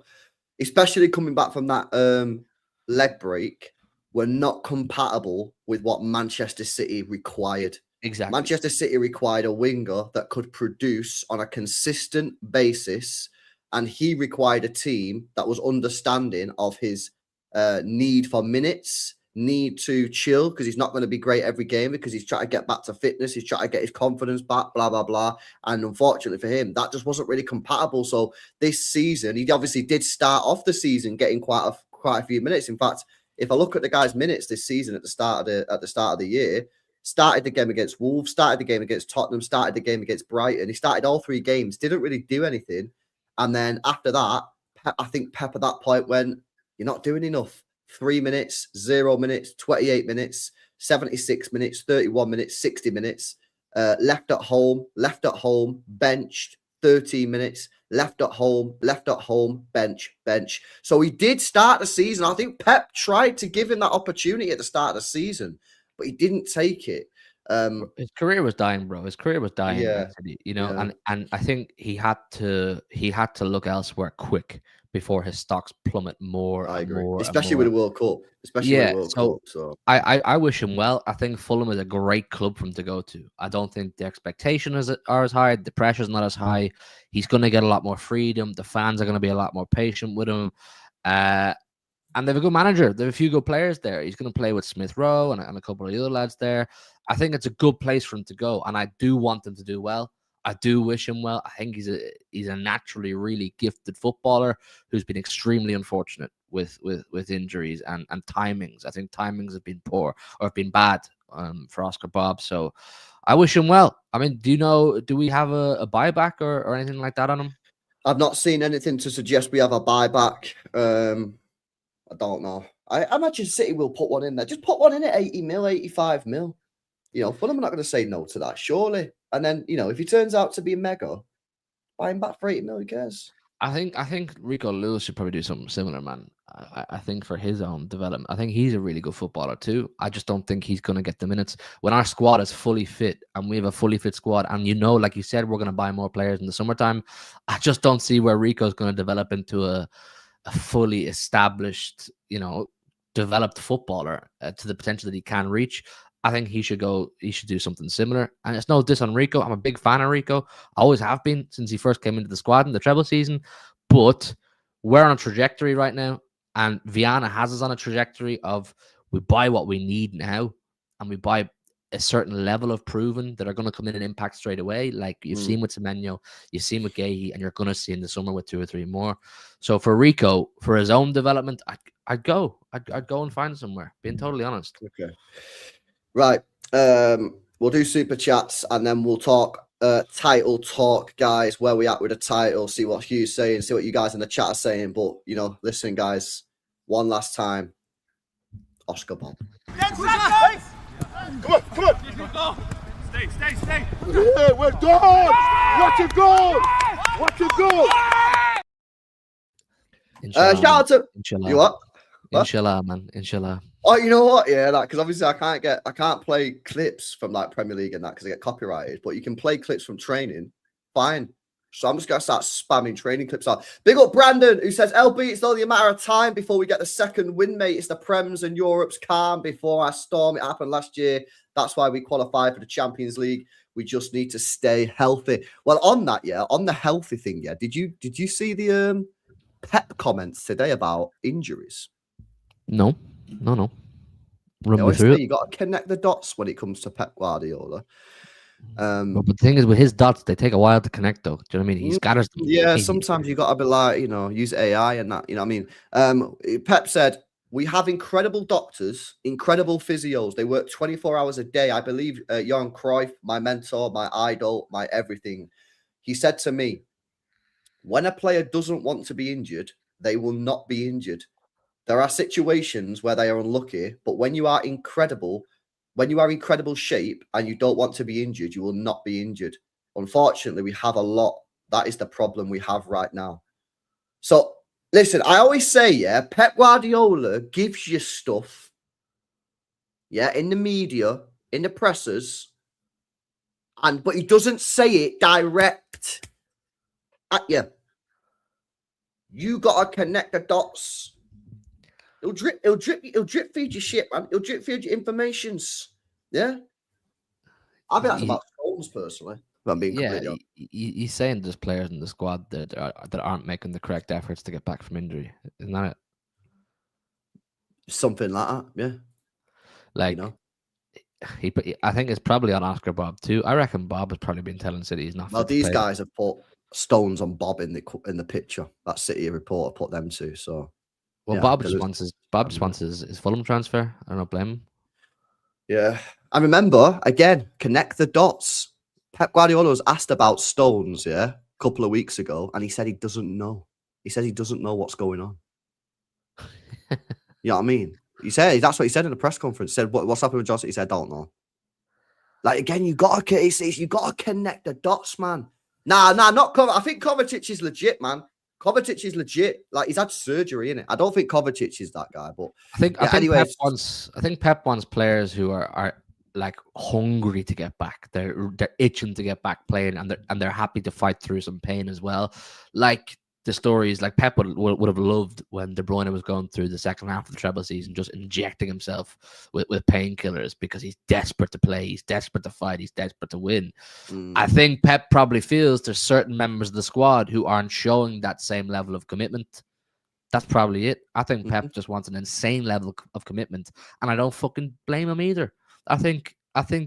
especially coming back from that leg break, were not compatible with what Manchester City required. Exactly. Manchester City required a winger that could produce on a consistent basis, and he required a team that was understanding of his need for minutes, need to chill because he's not going to be great every game because he's trying to get back to fitness, he's trying to get his confidence back, blah, blah, blah. And unfortunately for him, that just wasn't really compatible. So this season, he obviously did start off the season getting quite a few minutes. In fact, if I look at the guy's minutes this season at the start of the year, started the game against Wolves, started the game against Tottenham, started the game against Brighton. He started all 3 games, didn't really do anything. And then after that, I think Pep at that point went, you're not doing enough. 3 minutes, 0 minutes, 28 minutes, 76 minutes, 31 minutes, 60 minutes. Left at home, benched, 13 minutes, left at home, bench. So he did start the season. I think Pep tried to give him that opportunity at the start of the season, but he didn't take it. His career was dying, bro. His career was dying. Yeah, and I think he had to look elsewhere quick before his stocks plummet more. I agree, more especially with the World Cup. So I wish him well. I think Fulham is a great club for him to go to. I don't think the expectations are as high. The pressure's not as high. He's going to get a lot more freedom. The fans are going to be a lot more patient with him. And they have a good manager. They have a few good players there. He's going to play with Smith Rowe and a couple of the other lads there. I think it's a good place for him to go, and I do want him to do well. I do wish him well. I think he's a naturally really gifted footballer who's been extremely unfortunate with injuries and timings. I think timings have been poor or have been bad for Oscar Bobb. So I wish him well. I mean, do we have a buyback or anything like that on him? I've not seen anything to suggest we have a buyback. I don't know. I imagine City will put one in there. Just put one in at 80 mil, 85 mil. Fulham are not going to say no to that, surely. And then, if he turns out to be mega, buy him back for 80 mil, who cares? I think Rico Lewis should probably do something similar, man. I think for his own development, I think he's a really good footballer too. I just don't think he's going to get the minutes. When our squad is fully fit and we have a fully fit squad, and like you said, we're going to buy more players in the summertime, I just don't see where Rico's going to develop into a fully established, developed footballer to the potential that he can reach, I think he should go. He should do something similar. And it's no diss on Rico. I'm a big fan of Rico. I always have been since he first came into the squad in the treble season. But we're on a trajectory right now, and Viana has us on a trajectory of we buy what we need now, and we buy a certain level of proven that are going to come in and impact straight away. Like you've seen with Semenyo, you've seen with Guehi, and you're going to see in the summer with 2 or 3 more. So for Rico, for his own development, I'd go and find somewhere. Being totally honest. Okay. Right. We'll do super chats and then we'll talk title talk, guys. Where we at with the title? See what Hugh's saying. See what you guys in the chat are saying. But listen, guys. One last time, Oscar Bobb. Come on. Stay. Yeah, we're gone. What a goal. Shout out to Inshallah. you. What? Inshallah, man. Inshallah. Oh, you know what? Yeah, because obviously I can't play clips from like Premier League and that because I get copyrighted. But you can play clips from training, fine. So I'm just gonna start spamming training clips out. Big up Brandon, who says, "LB, it's only a matter of time before we get the second win, mate. It's the Prems and Europe's calm before our storm. It happened last year. That's why we qualified for the Champions League. We just need to stay healthy." Well, on that, on the healthy thing, Did you see the Pep comments today about injuries? No. Run me through it. You got to connect the dots when it comes to Pep Guardiola. But the thing is, with his dots, they take a while to connect, though. Do you know what I mean? He scatters them. Yeah, sometimes you got to be like, use AI and that. You know what I mean? Pep said, "We have incredible doctors, incredible physios. They work 24 hours a day. I believe Johan Cruyff, my mentor, my idol, my everything. He said to me, when a player doesn't want to be injured, they will not be injured. There are situations where they are unlucky, but when you are incredible shape and you don't want to be injured, you will not be injured. Unfortunately, we have a lot. That is the problem we have right now." So, listen, I always say, Pep Guardiola gives you stuff, in the media, in the pressers, but he doesn't say it direct at you. You got to connect the dots. He'll drip feed your shit, man. He'll drip feed your informations. Yeah. I think that's about Stones, personally. If I'm being completely honest. He's saying there's players in the squad that aren't making the correct efforts to get back from injury. Isn't that it? Something like that, yeah. Like, I think it's probably on Oscar Bobb too. I reckon Bobb has probably been telling City he's not. Well, these guys have put Stones on Bobb in the picture. That City reporter put them to. So, well, Bobb just wants his Fulham transfer. I don't blame him. Yeah, and remember again, connect the dots. Pep Guardiola was asked about Stones, a couple of weeks ago, and he said he doesn't know. He said he doesn't know what's going on. You know what I mean? He said that's what he said in the press conference. He said what's happening with Johnson? He said, "Don't know." Like again, you got to connect the dots, man. Nah, not Kovacic. I think Kovacic is legit, man. Kovacic is legit. Like he's had surgery in it. I don't think Kovacic is that guy, but I think Pep wants players who are like hungry to get back. They're itching to get back playing, and they're happy to fight through some pain as well. Like the stories, like Pep would have loved when De Bruyne was going through the second half of the treble season, just injecting himself with painkillers because he's desperate to play, he's desperate to fight, he's desperate to win. I think Pep probably feels there's certain members of the squad who aren't showing that same level of commitment. That's probably it. I think Pep just wants an insane level of commitment, and I don't fucking blame him either. I think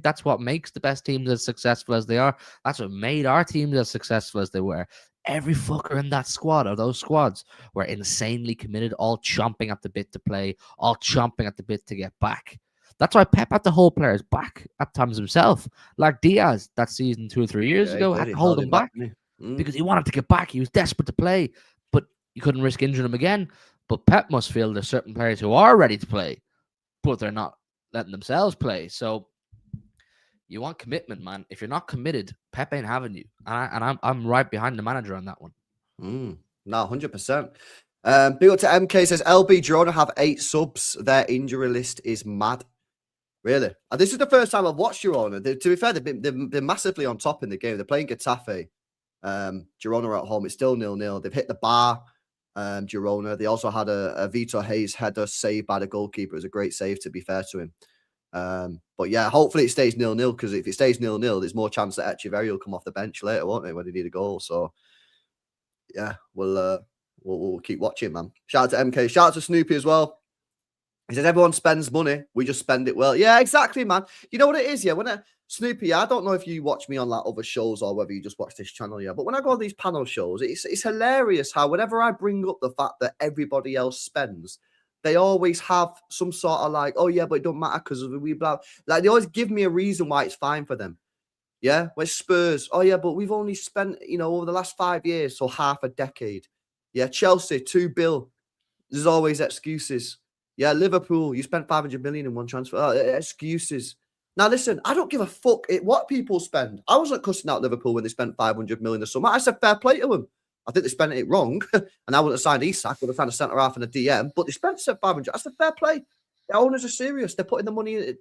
that's what makes the best teams as successful as they are. That's what made our teams as successful as they were. Every fucker in that squad, or those squads, were insanely committed, all chomping at the bit to play, all chomping at the bit to get back. That's why Pep had to hold players back at times himself. Like Diaz that season 2 or 3 years ago had to hold him back because he wanted to get back. He was desperate to play, but you couldn't risk injuring him again. But Pep must feel there's certain players who are ready to play, but they're not letting themselves play. So you want commitment, man. If you're not committed, Pep ain't having you. And I'm right behind the manager on that one. No, 100%. Big up to MK says, LB Girona have 8 subs. Their injury list is mad. Really? And this is the first time I've watched Girona. To be fair, they're massively on top in the game. They're playing Getafe. Girona are at home. It's still 0-0. They've hit the bar. Girona. They also had a Vitor Hayes header saved by the goalkeeper. It was a great save, to be fair to him. But yeah, hopefully it stays 0-0, because if it stays 0-0, there's more chance that Echeverri will come off the bench later, won't they, when they need a goal. So yeah, we'll keep watching, man. Shout out to MK. Shout out to Snoopy as well. He says everyone spends money, we just spend it well. Yeah, exactly, man. You know what it is, yeah. Snoopy, I don't know if you watch me on like other shows or whether you just watch this channel, yeah. But when I go on these panel shows, it's hilarious how whenever I bring up the fact that everybody else spends, they always have some sort of like, oh yeah, but it don't matter because we blah. Like they always give me a reason why it's fine for them. Yeah, with Spurs, oh yeah, but we've only spent, over the last 5 years, so half a decade. Yeah, Chelsea, 2 bill. There's always excuses. Yeah, Liverpool, you spent 500 million in one transfer. Oh, excuses. Now, listen, I don't give a fuck what people spend. I wasn't cussing out Liverpool when they spent 500 million this summer. I said fair play to them. I think they spent it wrong, and I wouldn't have signed Isak. Would have signed a centre half and a DM, but they spent 500. I said fair play. The owners are serious. They're putting the money,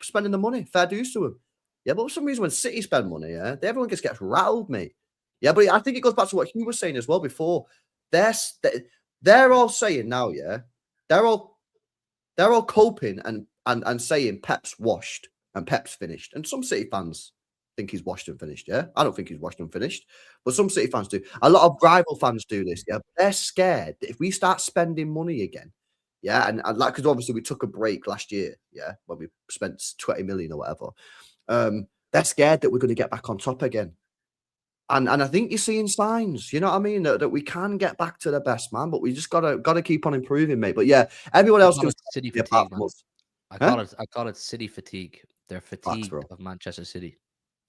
spending the money. Fair dues to them. Yeah, but for some reason, when City spend money, yeah, everyone just gets rattled, mate. Yeah, but I think it goes back to what Hugh was saying as well before. They're all saying now, yeah, they're all coping and saying Pep's washed and Pep's finished. And some City fans think he's washed and finished, yeah? I don't think he's washed and finished, but some City fans do. A lot of rival fans do this, yeah? They're scared that if we start spending money again, yeah, and like, because obviously we took a break last year, yeah, when we spent 20 million or whatever. They're scared that we're going to get back on top again. And I think you're seeing signs, you know what I mean? That we can get back to the best, man, but we just gotta keep on improving, mate. But yeah, everyone else does City fatigue. I call it City fatigue. They're fatigued of Manchester City.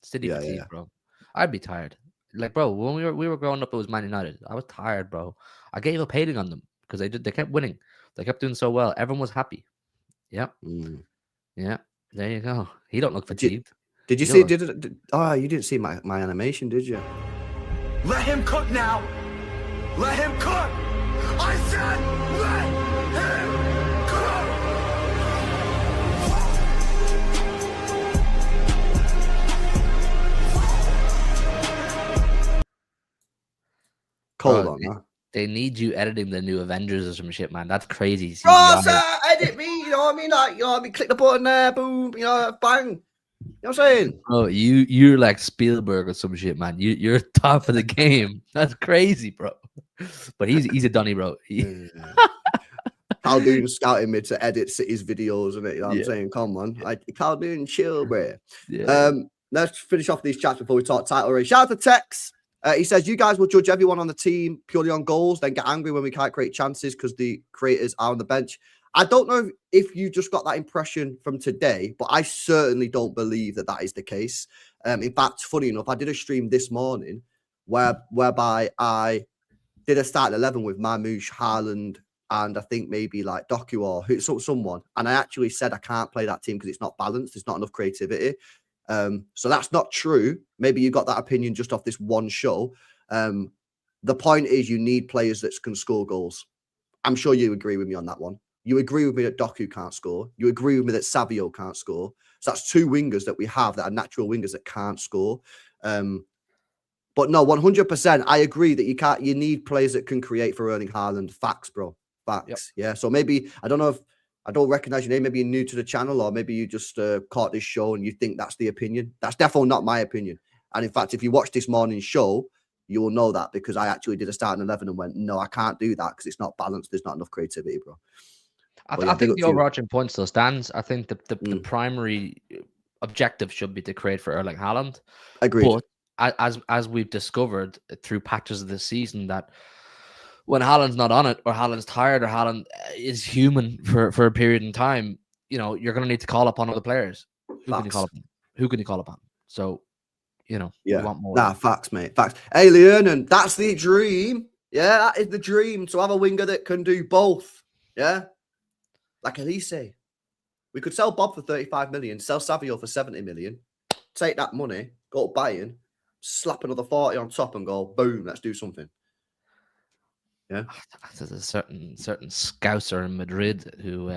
City fatigue, bro. I'd be tired. Like, bro, when we were growing up, it was Man United. I was tired, bro. I gave up hating on them because they kept winning. They kept doing so well. Everyone was happy. Yeah. Yeah. There you go. He don't look fatigued. Did you see? You didn't see my animation, did you? Let him cook now. Let him cook. I said, let him cook. Cold on, huh? They need you editing the new Avengers or some shit, man. That's crazy. Oh, sir, edit me. You know what I mean? Like, click the button there, boom. Bang. You know what I'm saying? Oh, you're like Spielberg or some shit, man. You're top of the game. That's crazy, bro. But he's a dunny, bro. Caldoon scouting me to edit City's videos and it. You know what I'm saying? Come on, like Caldoon, chill, bro. Yeah. Let's finish off these chats before we talk title race. Shout out to Tex. He says you guys will judge everyone on the team purely on goals, then get angry when we can't create chances because the creators are on the bench. I don't know if you just got that impression from today, but I certainly don't believe that is the case. In fact, funny enough, I did a stream this morning whereby I did a start 11 with Marmoush, Haaland, and I think maybe like Doku or someone. And I actually said I can't play that team because it's not balanced. There's not enough creativity. So that's not true. Maybe you got that opinion just off this one show. The point is you need players that can score goals. I'm sure you agree with me on that one. You agree with me that Doku can't score. You agree with me that Savio can't score. So that's 2 wingers that we have that are natural wingers that can't score. But no, 100%, I agree that you need players that can create for Erling Haaland. Facts, bro. Facts. Yep. Yeah. So maybe, I don't know if, I don't recognize your name. Maybe you're new to the channel or maybe you just caught this show and you think that's the opinion. That's definitely not my opinion. And in fact, if you watch this morning's show, you will know that because I actually did a starting 11 and went, no, I can't do that because it's not balanced. There's not enough creativity, bro. I think the overarching point still stands. I think the primary objective should be to create for Erling Haaland. Agreed. But as we've discovered through patches of this season, that when Haaland's not on it, or Haaland's tired, or Haaland is human for a period in time, you're going to need to call upon other players. Who can you call upon? So, we want more. Nah, facts, mate. Facts. Hey, Leonen, that's the dream. Yeah, that is the dream, to have a winger that can do both. Yeah. Like Elise, we could sell Bobb for 35 million, sell Savio for 70 million, take that money, go to Bayern, slap another 40 on top and go, boom, let's do something. Yeah. There's a certain scouser in Madrid who...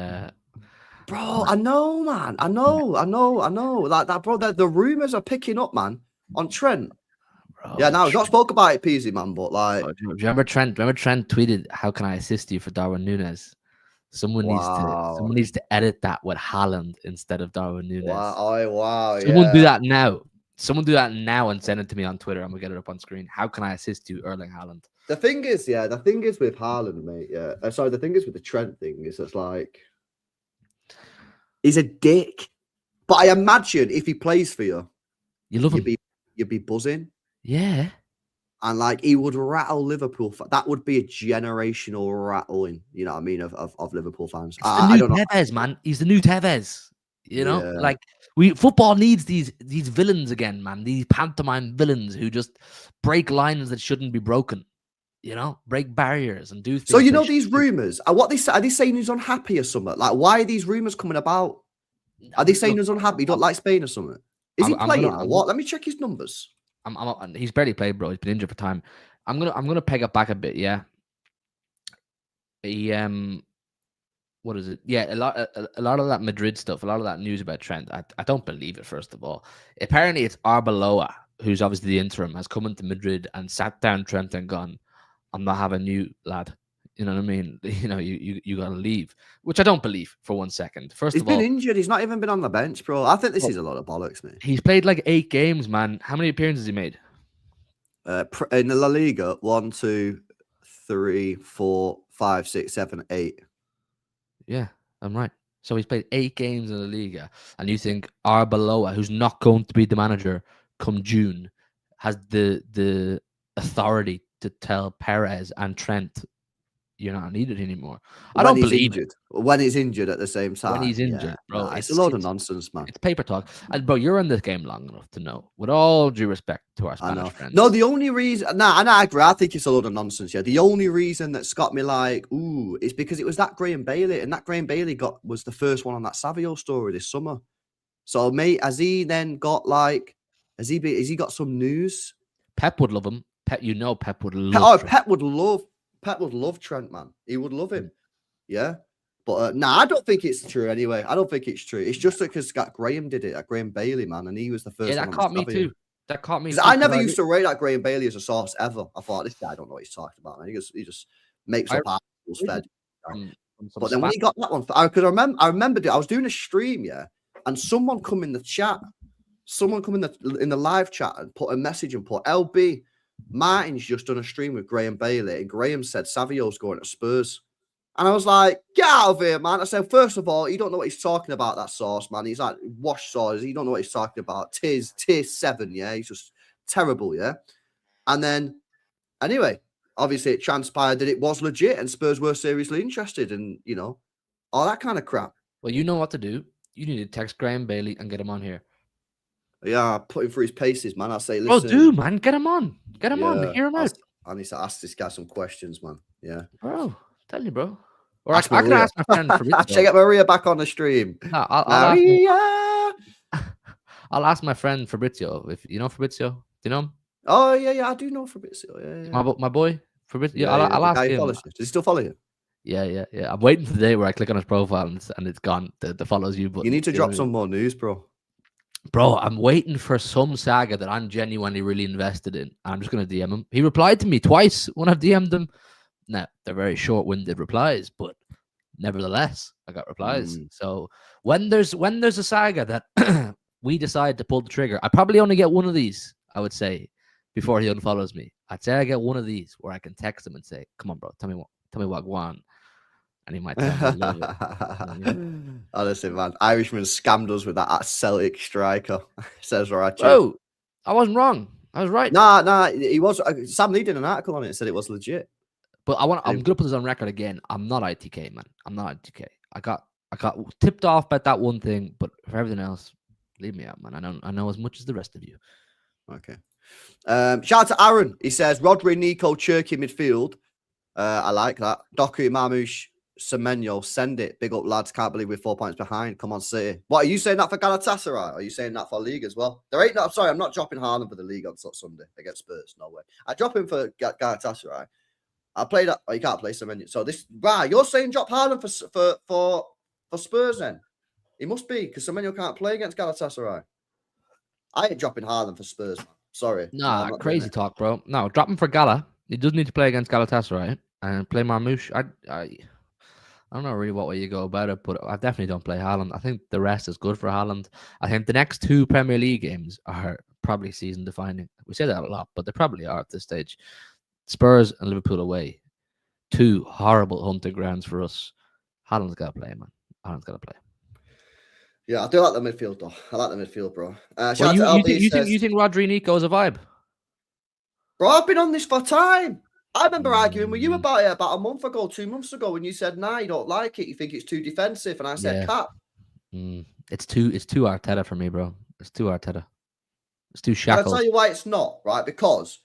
Bro, I know, man. I know. Like that, bro, the rumours are picking up, man, on Trent. Bro, Yeah, now we've not spoke about it, Peasy, man, but like, do you remember Trent? Remember Trent tweeted, "How can I assist you for Darwin Núñez?" Someone wow. needs to edit that with Haaland instead of Darwin Núñez. Wow, oh, wow, Someone do yeah. that now. Someone do that now and send it to me on Twitter, and we'll get it up on screen. How can I assist you, Erling Haaland? The thing is with Haaland, mate, yeah. Sorry, the thing is with the Trent thing is it's like, he's a dick. But I imagine if he plays for you, You love him. you'd be buzzing. Yeah. And like he would rattle Liverpool. That would be a generational rattling, you know what I mean, of Liverpool fans. I don't know. Tevez, man. He's the new Tevez. You know, Yeah. like football needs these villains again, man. These pantomime villains who just break lines that shouldn't be broken. You know, break barriers and do things. So you know these rumors. What are they saying? He's unhappy or something? Like, why are these rumors coming about? Are they saying he's unhappy? He don't like Spain or something? Is he playing or what? Let me check his numbers. He's barely played, bro. He's been injured for time. I'm gonna peg it back a bit. Yeah. He what is it? Yeah, a lot of that Madrid stuff, a lot of that news about Trent. I don't believe it. First of all, apparently it's Arbeloa, who's obviously the interim, has come into Madrid and sat down Trent and gone, "I'm not having you, lad." You know what I mean? You know, you gotta leave, which I don't believe for 1 second. He's been injured. He's not even been on the bench, bro. I think this is a lot of bollocks, mate. He's played like 8 games, man. How many appearances has he made? In the La Liga, 1, 2, 3, 4, 5, 6, 7, 8. Yeah, I'm right. So he's played 8 games in the Liga, and you think Arbeloa, who's not going to be the manager come June, has the authority to tell Perez and Trent, "You're not needed anymore"? I don't believe it. When he's injured at the same time. When he's injured, bro. Nah, it's a load of nonsense, man. It's paper talk. And bro, you're in this game long enough to know, with all due respect to our Spanish friends. No, the only reason, I agree. I think it's a load of nonsense. Yeah, the only reason that's got me like, ooh, is because it was that Graham Bailey, and that Graham Bailey was the first one on that Savio story this summer. So, mate, has he then got like, has he got some news? Pep would love him. Pep would love. Pep would love Trent, man. He would love him. Yeah. But I don't think it's true anyway. I don't think it's true. It's just because Graham did it, Graham Bailey, man, and he was the first. Yeah, that caught me too. That caught me. I never used to rate that Graham Bailey as a source ever. I thought, this guy don't know what he's talking about, man. He just makes up articles fed. But then when he got that one, because I remember I was doing a stream, yeah, and someone come in the chat, in the live chat and put a message and put, "LB, Martin's just done a stream with Graham Bailey, and Graham said Savio's going to Spurs." And I was like, "Get out of here, man." I said, first of all, you don't know what he's talking about, that sauce, man. He's like wash sauce. You don't know what he's talking about. Tier 7, yeah. He's just terrible, yeah. And then, anyway, obviously it transpired that it was legit and Spurs were seriously interested and, you know, all that kind of crap. Well, you know what to do. You need to text Graham Bailey and get him on here. Yeah, put him through his paces, man. I'll say, listen. Oh, do, man. Get him on. Get him on. Hear him out. I need to ask this guy some questions, man. Yeah. Bro, tell you, bro. Or I can ask my friend Fabrizio. Get Maria back on the stream. No, I'll ask my friend Fabrizio. If you know Fabrizio, do you know him? Oh yeah, I do know Fabrizio. Yeah. My boy Fabrizio. Yeah, I'll ask him. Does he still follow you? Yeah. I'm waiting for the day where I click on his profile and it's gone. The follows you. But you need to drop some more news, bro. Bro, I'm waiting for some saga that I'm genuinely really invested in. I'm just gonna DM him. He replied to me twice when I've DM'd him. Now they're very short-winded replies, but nevertheless, I got replies. So when there's a saga that we decide to pull the trigger, I probably only get one of these, I would say, before he unfollows me. I'd say I get one of these where I can text him and say, "Come on, bro, tell me what go on." And he might tell me. Honestly, man, Irishman scammed us with that Celtic striker. Says right. Bro, I wasn't wrong. I was right. Nah, he was. Sam Lee did an article on it and said it was legit. But I'm gonna put this on record again. I'm not ITK, man. I'm not ITK. I got tipped off about that one thing, but for everything else, leave me out, man. I know as much as the rest of you. Okay. Shout out to Aaron. He says Rodri, Nico, Cherky midfield. I like that. Doku, Marmoush, Semenyo, send it. Big up, lads. Can't believe we're 4 points behind. Come on, City. What, are you saying that for Galatasaray? Are you saying that for League as well? I'm sorry, I'm not dropping Haaland for the League on Sunday against Spurs. No way. I drop him for Galatasaray. I play that. Oh, you can't play Semenyo. So you're saying drop Haaland for Spurs then? He must be, because Semenyo can't play against Galatasaray. I ain't dropping Haaland for Spurs, man. Sorry. No, I'm Nah, not doing crazy it. talk, bro. No, drop him for Gala. He does need to play against Galatasaray and play Marmoush. I don't know really what way you go about it, but I definitely don't play Haaland. I think the rest is good for Haaland. I think the next 2 Premier League games are probably season defining. We say that a lot, but they probably are at this stage. Spurs and Liverpool away. 2 horrible hunting grounds for us. Haaland's got to play, man. Haaland's got to play. Yeah, I do like the midfield, though. I like the midfield, bro. Well, Shout out to LB says, you think Rodri Nico is a vibe? bro, I've been on this for time. I remember arguing with you about it about a month ago, 2 months ago, when you said, nah, you don't like it. You think it's too defensive. And I said, cap. It's too Arteta for me, bro. It's too Arteta. It's too Can I shackled. tell you why it's not, right? Because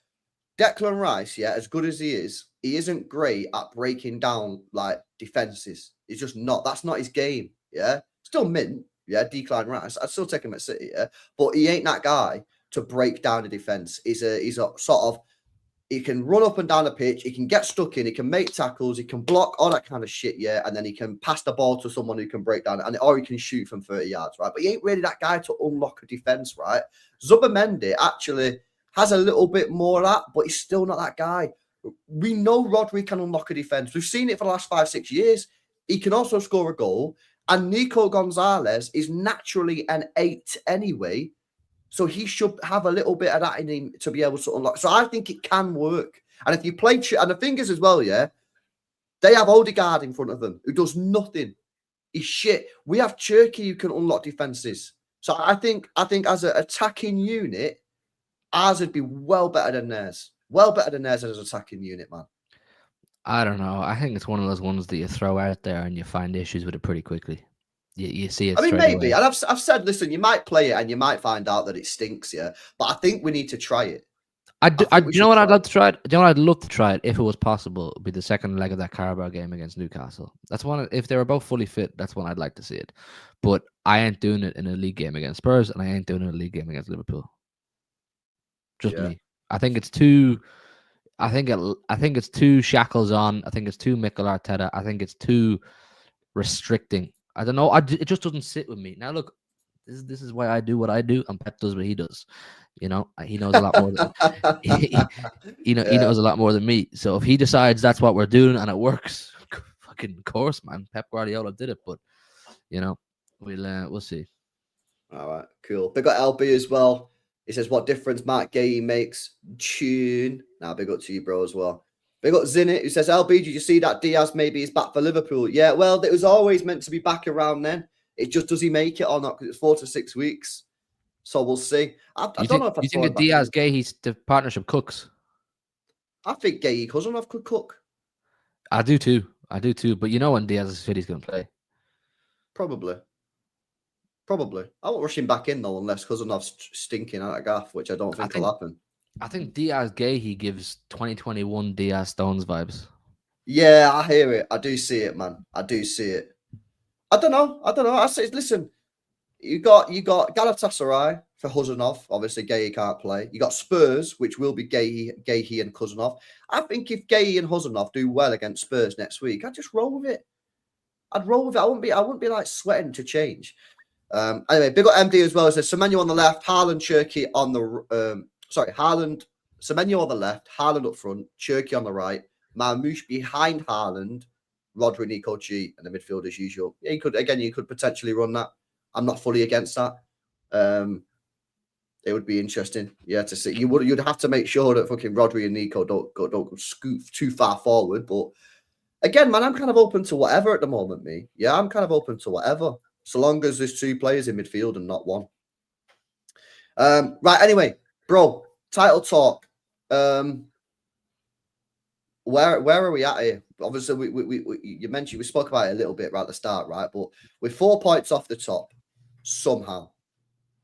Declan Rice, yeah, as good as he isn't great at breaking down like defenses. He's just not. That's not his game, yeah? Still mint, yeah, Declan Rice. I'd still take him at City, yeah? But he ain't that guy to break down a defense. He's a sort of, he can run up and down the pitch, he can get stuck in, he can make tackles, he can block, all that kind of shit, yeah, and then he can pass the ball to someone who can break down, or he can shoot from 30 yards, right? But he ain't really that guy to unlock a defense, right? Zubimendi actually has a little bit more of that, but he's still not that guy. We know Rodri can unlock a defense. We've seen it for the last 5-6 years. He can also score a goal, and Nico Gonzalez is naturally an 8 anyway. So he should have a little bit of that in him to be able to unlock. So I think it can work. And if you play, and the thing is as well, yeah, they have Odegaard in front of them who does nothing. He's shit. We have Cherky who can unlock defenses. So I think as an attacking unit, ours would be well better than theirs. Well better than theirs as an attacking unit, man. I don't know. I think it's one of those ones that you throw out there and you find issues with it pretty quickly. You see it. I mean, maybe. away. And I've said, listen, you might play it and you might find out that it stinks, yeah. But I think we need to try it. Do you know what I'd love to try it? Do you know what I'd love to try it if it was possible? It'd be the second leg of that Carabao game against Newcastle. That's one. If they were both fully fit, that's one I'd like to see it. But I ain't doing it in a league game against Spurs, and I ain't doing it in a league game against Liverpool. Just me. I think it's too. I think it's too shackles on. I think it's too Mikel Arteta. I think it's too restricting. I don't know. It just doesn't sit with me. Now look, this is why I do what I do, and Pep does what he does. You know, he knows a lot more than he knows a lot more than me. So if he decides that's what we're doing and it works, fucking course, man. Pep Guardiola did it, but you know, we'll see. All right, cool. Big got LB as well. He says, what difference Mark Guehi makes? Tune. Now, big up to you, bro, as well. Big up Zinit, who says, LB, did you see that Diaz maybe is back for Liverpool? Yeah, well, it was always meant to be back around then. It just, does he make it or not? Because it's 4 to 6 weeks. So we'll see. I don't know if you think a Diaz Guehi the partnership cooks? I think Guehi Cousinov could cook. I do too. But you know when Diaz is fit, he's going to play. Probably. I won't rush him back in, though, unless Cousinov's stinking out of gaff, which I don't think will happen. I think Diaz Guehi gives 2021 Diaz Stones vibes. Yeah, I hear it. I do see it, man. I do see it. I don't know. I say, listen, you got Galatasaray for Cousinov. Obviously, Guehi can't play. You got Spurs, which will be Guehi and Cousinov. I think if Guehi and Cousinov do well against Spurs next week, I'd just roll with it. I'd roll with it. I wouldn't be like sweating to change. Anyway, big up MD as well. It says Semenyo on the left, Haaland, Cherky on the Haaland, Semenyo on the left, Haaland up front, Cherky on the right, Marmoush behind Haaland, Rodri, Nico G, and the midfield as usual. Yeah, you could potentially run that. I'm not fully against that. It would be interesting, yeah, to see. You'd have to make sure that fucking Rodri and Nico don't scoot too far forward. But again, man, I'm kind of open to whatever at the moment, me. Yeah, I'm kind of open to whatever. So long as there's 2 players in midfield and not 1. Right, anyway, bro, title talk. Where are we at here? Obviously, you mentioned, we spoke about it a little bit right at the start, right? But with 4 points off the top, somehow,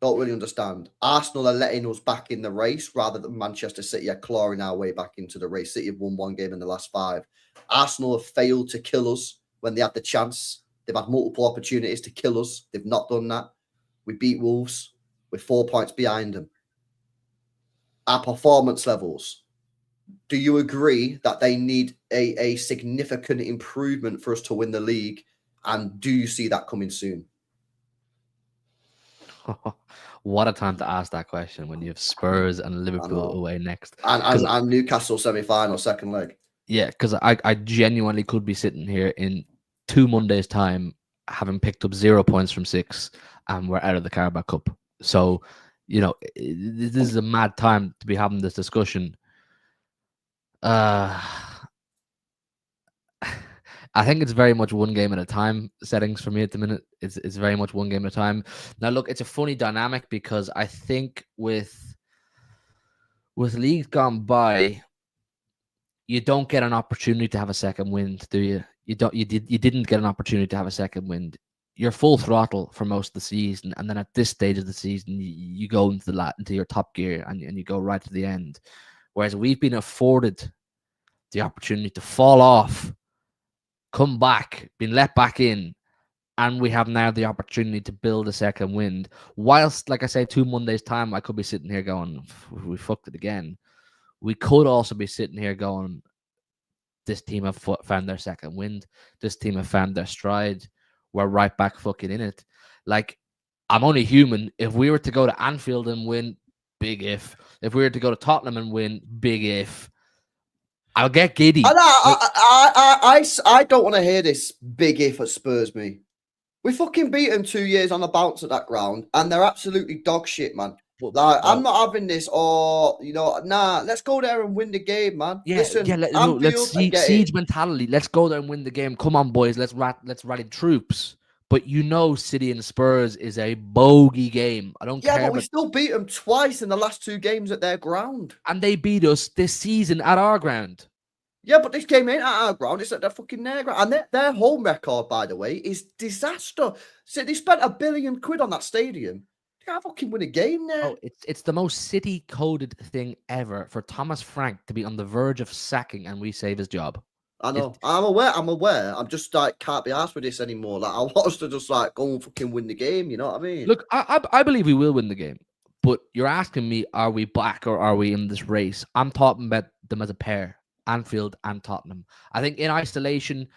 don't really understand. Arsenal are letting us back in the race rather than Manchester City are clawing our way back into the race. City have won 1 game in the last 5. Arsenal have failed to kill us when they had the chance. They've had multiple opportunities to kill us. They've not done that. We beat Wolves with 4 points behind them. Our performance levels. Do you agree that they need a significant improvement for us to win the league? And do you see that coming soon? What a time to ask that question when you have Spurs and Liverpool away next. And Newcastle semi-final, second leg. Yeah, because I genuinely could be sitting here in 2 Mondays' time having picked up 0 points from 6 and we're out of the Carabao Cup. So, this is a mad time to be having this discussion. I think it's very much one game at a time settings for me at the minute. It's very much one game at a time. Now, look, it's a funny dynamic because I think with leagues gone by, you don't get an opportunity to have a second wind, do you? You didn't get an opportunity to have a second wind. You're full throttle for most of the season, and then at this stage of the season, you go into your top gear and you go right to the end. Whereas we've been afforded the opportunity to fall off, come back, been let back in, and we have now the opportunity to build a second wind. Whilst, like I say, 2 Mondays' time, I could be sitting here going, we fucked it again. We could also be sitting here going, this team have found their second wind. This team have found their stride. We're right back fucking in it. Like, I'm only human. If we were to go to Anfield and win, big if. If we were to go to Tottenham and win, big if. I'll get giddy. I don't want to hear this big if at Spurs, me. We fucking beat them 2 years on the bounce at that ground, and they're absolutely dog shit, man. Like, I'm not having this, let's go there and win the game, man. Yeah, listen, let's siege mentality. Let's go there and win the game. Come on, boys. Let's rally troops. But City and Spurs is a bogey game. I don't care. Yeah, but we still beat them twice in the last 2 games at their ground. And they beat us this season at our ground. Yeah, but this game ain't at our ground. It's at their fucking their ground. And their home record, by the way, is disaster. So they spent £1 billion on that stadium. They can't fucking win a game there. Oh, it's the most City-coded thing ever for Thomas Frank to be on the verge of sacking and we save his job. I know. I'm aware. I'm just like, can't be asked with this anymore. Like, I want us to just like go and fucking win the game. You know what I mean? Look, I believe we will win the game. But you're asking me, are we back or are we in this race? I'm talking about them as a pair, Anfield and Tottenham. I think in isolation,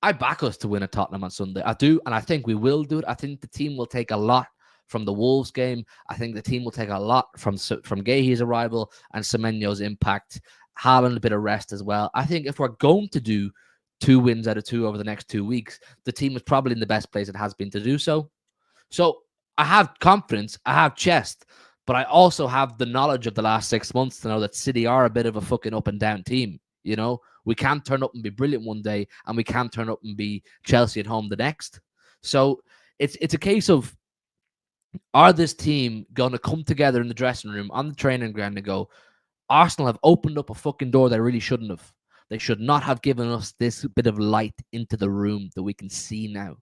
I back us to win at Tottenham on Sunday. I do, and I think we will do it. I think the team will take a lot from the Wolves game. I think the team will take a lot from Guehi's arrival and Semenyo's impact, having a bit of rest as well. I think if we're going to do 2 wins out of 2 over the next 2 weeks, the team is probably in the best place it has been to do so. So I have confidence, I have chest, but I also have the knowledge of the last 6 months to know that City are a bit of a fucking up and down team. You know, we can't turn up and be brilliant one day, and we can't turn up and be Chelsea at home the next. So it's a case of, are this team going to come together in the dressing room, on the training ground, and go, Arsenal have opened up a fucking door they really shouldn't have. They should not have given us this bit of light into the room that we can see now.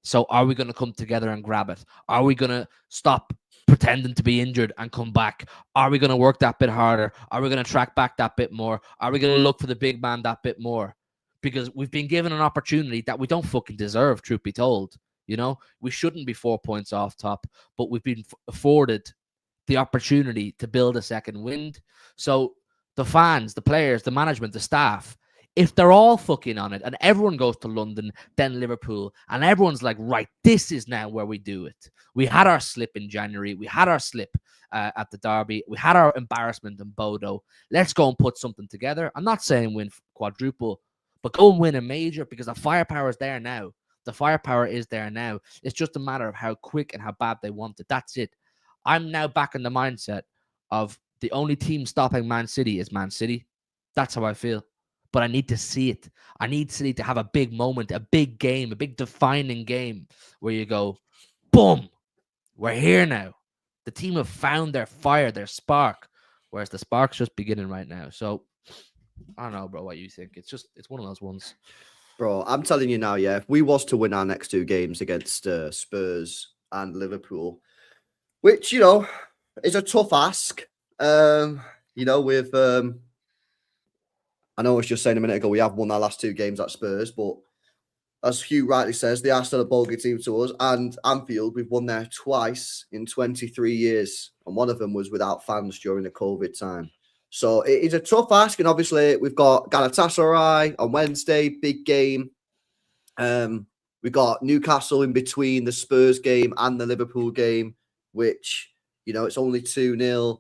So are we going to come together and grab it? Are we going to stop pretending to be injured and come back? Are we going to work that bit harder? Are we going to track back that bit more? Are we going to look for the big man that bit more? Because we've been given an opportunity that we don't fucking deserve, truth be told. You know, we shouldn't be 4 points off top, but we've been afforded the opportunity to build a second wind. So the fans, the players, the management, the staff, if they're all fucking on it and everyone goes to London, then Liverpool, and everyone's like, right, this is now where we do it. We had our slip in January. We had our slip at the Derby. We had our embarrassment in Bodo. Let's go and put something together. I'm not saying win quadruple, but go and win a major, because the firepower is there now. The firepower is there now. It's just a matter of how quick and how bad they want it. That's it. I'm now back in the mindset of the only team stopping Man City is Man City. That's how I feel. But I need to see it. I need City to have a big moment, a big game, a big defining game where you go, boom, we're here now. The team have found their fire, their spark, whereas the spark's just beginning right now. So I don't know, bro, what you think. It's one of those ones. Bro, I'm telling you now, yeah, if we was to win our next 2 games against Spurs and Liverpool, which, you know, is a tough ask. You know, with I know I was just saying a minute ago, we have won our last 2 games at Spurs, but as Hugh rightly says, they are still a bogey team to us. And Anfield, we've won there twice in 23 years. And one of them was without fans during the COVID time. So it is a tough ask. And obviously, we've got Galatasaray on Wednesday, big game. We've got Newcastle in between the Spurs game and the Liverpool game. which, you know, it's only 2-0.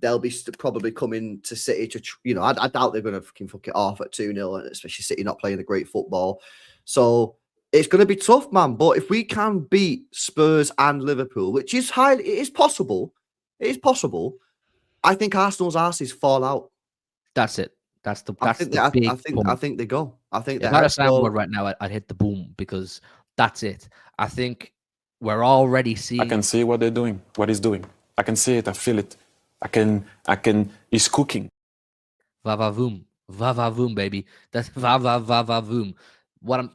They'll be probably coming to City to, you know, I doubt they're going to fuck it off at 2-0, especially City not playing the great football. So it's going to be tough, man. But if we can beat Spurs and Liverpool, which is it is possible. It is possible. I think Arsenal's asses fall out. That's it. That's the I big I think they go. I think if I had a soundboard right now, I'd hit the boom, because that's it. I think we're already seeing. I can see what they're doing, what he's doing. I can see it. I feel it. He's cooking. Va-va-voom. Va-va-voom, baby. That's va-va-va-va-voom.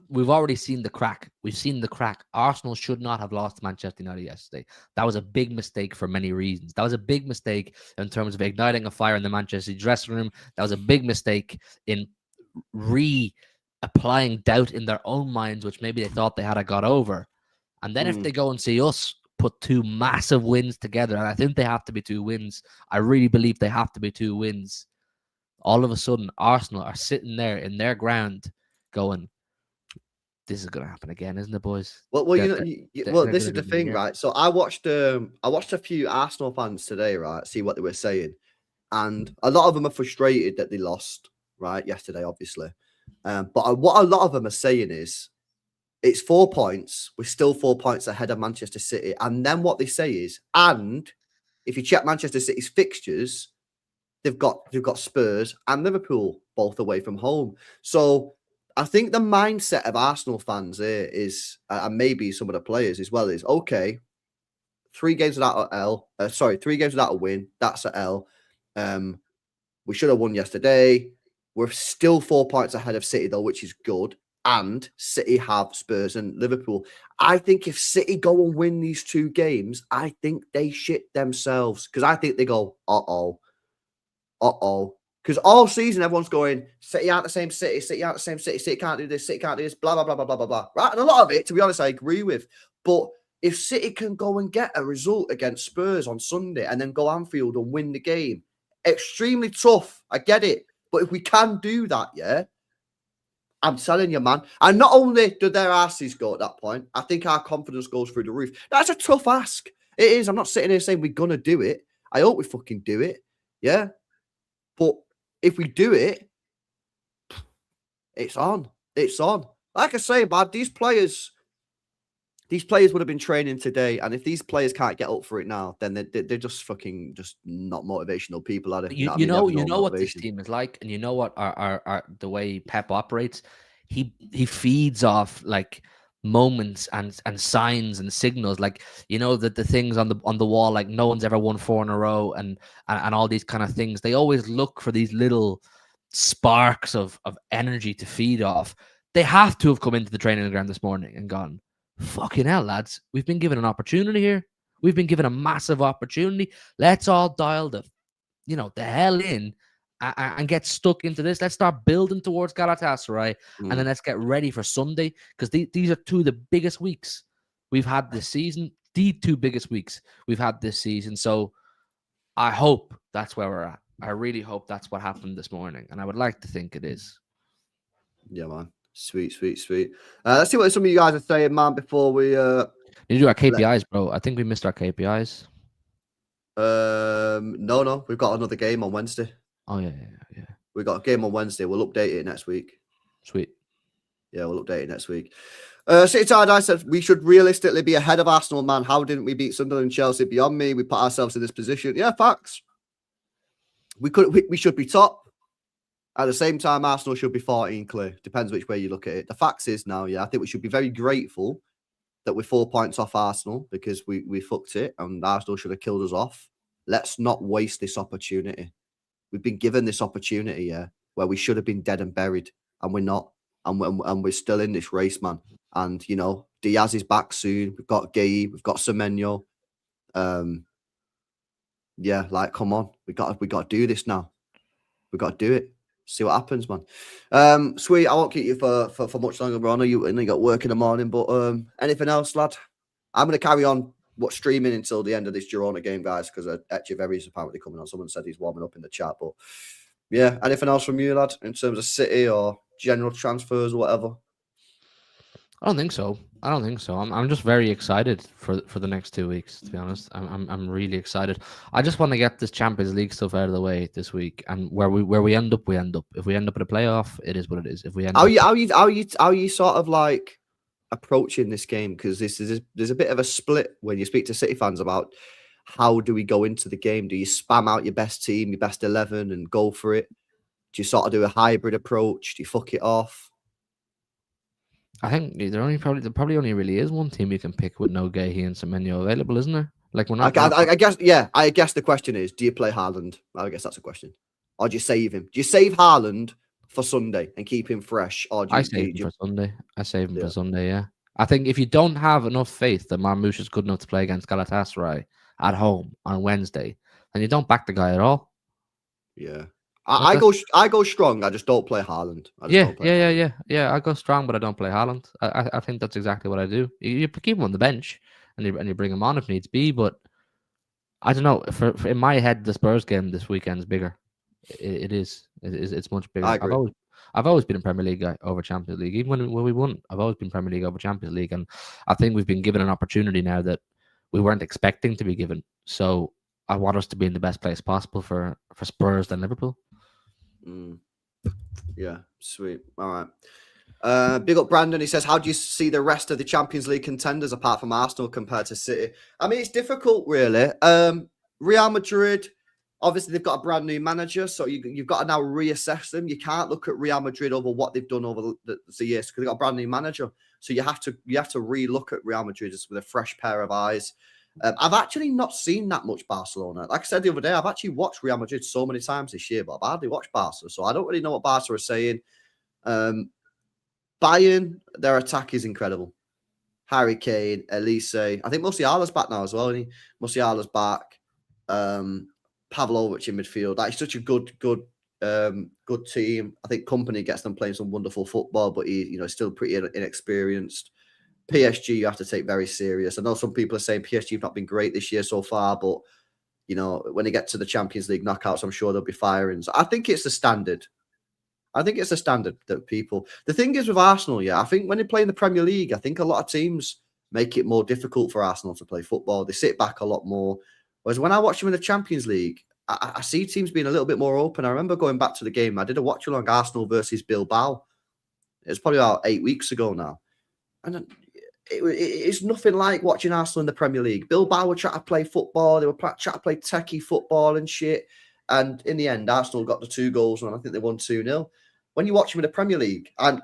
We've already seen the crack. We've seen the crack. Arsenal should not have lost to Manchester United yesterday. That was a big mistake for many reasons. That was a big mistake in terms of igniting a fire in the Manchester dressing room. That was a big mistake in applying doubt in their own minds, which maybe they thought they had got over. And then if they go and see us put two massive wins together, and I think they have to be 2 wins. I really believe they have to be 2 wins. All of a sudden, Arsenal are sitting there in their ground going, this is going to happen again, isn't it, boys? Well, this is the thing, right? So I watched a few Arsenal fans today, right? See what they were saying, and a lot of them are frustrated that they lost, right, yesterday, obviously. But what a lot of them are saying is, it's 4 points. We're still 4 points ahead of Manchester City, and then what they say is, and if you check Manchester City's fixtures, they've got Spurs and Liverpool both away from home. So I think the mindset of Arsenal fans here is, and maybe some of the players as well, is okay. 3 games without a L. 3 games without a win. That's a L. We should have won yesterday. We're still 4 points ahead of City though, which is good. And City have Spurs and Liverpool. I think if City go and win these 2 games, I think they shit themselves, because I think they go, because all season everyone's going, City aren't the same City, City aren't the same City, City can't do this, City can't do this, blah, blah, blah, blah, blah, blah, blah. Right? And a lot of it, to be honest, I agree with. But if City can go and get a result against Spurs on Sunday and then go Anfield and win the game, extremely tough. I get it. But if we can do that, yeah, I'm telling you, man. And not only do their asses go at that point, I think our confidence goes through the roof. That's a tough ask. It is. I'm not sitting here saying we're going to do it. I hope we fucking do it. Yeah. But if we do it, it's on. It's on. Like I say, man, these players would have been training today, and if these players can't get up for it now, then they're just fucking just not motivational people, are they? You know what this team is like, and you know what our the way Pep operates. He feeds off like moments and signs and signals, like, you know, that the things on the wall, like no one's ever won 4 in a row, and all these kind of things. They always look for these little sparks of energy to feed off. They have to have come into the training ground this morning and gone, fucking hell, lads, we've been given an opportunity here. We've been given a massive opportunity. Let's all dial the hell in and get stuck into this. Let's start building towards Galatasaray, and then let's get ready for Sunday, because these are 2 of the biggest weeks we've had this season. The 2 biggest weeks we've had this season. So I hope that's where we're at. I really hope that's what happened this morning, and I would like to think it is. Yeah, man. Sweet. Let's see what some of you guys are saying, man, before we Need to do our KPIs, bro. I think we missed our KPIs. No, we've got another game on Wednesday. Oh yeah. We've got a game on Wednesday. We'll update it next week. Sweet. Yeah, we'll update it next week. City Tide said we should realistically be ahead of Arsenal, man. How didn't we beat Sunderland and Chelsea? Beyond me, we put ourselves in this position. Yeah, facts. We should be top. At the same time, Arsenal should be 14 clear. Depends which way you look at it. The facts is now, yeah, I think we should be very grateful that we're 4 points off Arsenal, because we fucked it and Arsenal should have killed us off. Let's not waste this opportunity. We've been given this opportunity, yeah, where we should have been dead and buried, and we're not. And we're still in this race, man. And, you know, Diaz is back soon. We've got Guehi. We've got Semenyo. Yeah, like, come on. We got to do this now. We got to do it. See what happens, man. Sweet. I won't keep you for much longer, bro. I know you got work in the morning, but anything else, lad? I'm going to carry on streaming until the end of this Girona game, guys, because Echeverri is apparently coming on. Someone said he's warming up in the chat, but yeah, anything else from you, lad, in terms of City or general transfers or whatever? I don't think so. I'm just very excited for the next 2 weeks. To be honest, I'm really excited. I just want to get this Champions League stuff out of the way this week, and where we end up, we end up. If we end up in a playoff, it is what it is. If we end How up, you sort of like approaching this game? Because there's a bit of a split when you speak to City fans about how do we go into the game. Do you spam out your best team, your best 11, and go for it? Do you sort of do a hybrid approach? Do you fuck it off? I think there probably only really is one team you can pick with no Guehi and Semenyo available, isn't there? Like we're not. I guess, yeah. I guess the question is, do you play Haaland? I guess that's a question. Or do you save him? Do you save Haaland for Sunday and keep him fresh? Or do you, I save him for Sunday. I save him for Sunday. Yeah. I think if you don't have enough faith that Marmoush is good enough to play against Galatasaray at home on Wednesday, then you don't back the guy at all. Yeah. I go strong. I just don't play Haaland. Yeah. I go strong, but I don't play Haaland. I think that's exactly what I do. You keep him on the bench, and you bring him on if needs be. But I don't know. For in my head, the Spurs game this weekend is bigger. It is. It's much bigger. I agree. I've always been a Premier League guy over Champions League. Even when we won, I've always been Premier League over Champions League, and I think we've been given an opportunity now that we weren't expecting to be given. So I want us to be in the best place possible for Spurs than Liverpool. Yeah, sweet. All right. Big up Brandon. He says, how do you see the rest of the Champions League contenders apart from Arsenal compared to City? I mean, it's difficult, really. Real Madrid, obviously, they've got a brand new manager, so you've got to now reassess them. You can't look at Real Madrid over what they've done over the years because they've got a brand new manager. So you have to re-look at Real Madrid just with a fresh pair of eyes. I've actually not seen that much Barcelona. Like I said the other day, I've actually watched Real Madrid so many times this year, but I've hardly watched Barca, so I don't really know what Barca are saying. Bayern, their attack is incredible. Harry Kane, Elise. I think Musiala's back now as well, isn't he? Musiala's back. Pavlovic in midfield. That is such a good team. I think Company gets them playing some wonderful football, but he's still pretty inexperienced. PSG, you have to take very serious. I know some people are saying PSG have not been great this year so far, but when they get to the Champions League knockouts, I'm sure they'll be firing. So I think it's the standard. That people. The thing is with Arsenal, I think when they play in the Premier League, I think a lot of teams make it more difficult for Arsenal to play football. They sit back a lot more. Whereas when I watch them in the Champions League, I see teams being a little bit more open. I remember going back to the game. I did a watch along Arsenal versus Bilbao. It was probably about 8 weeks ago now, and it's nothing like watching Arsenal in the Premier League. Bilbao were trying to play football. They were trying to play techie football and shit. And in the end, Arsenal got the 2 goals, and I think they won 2-0. When you watch them in the Premier League, and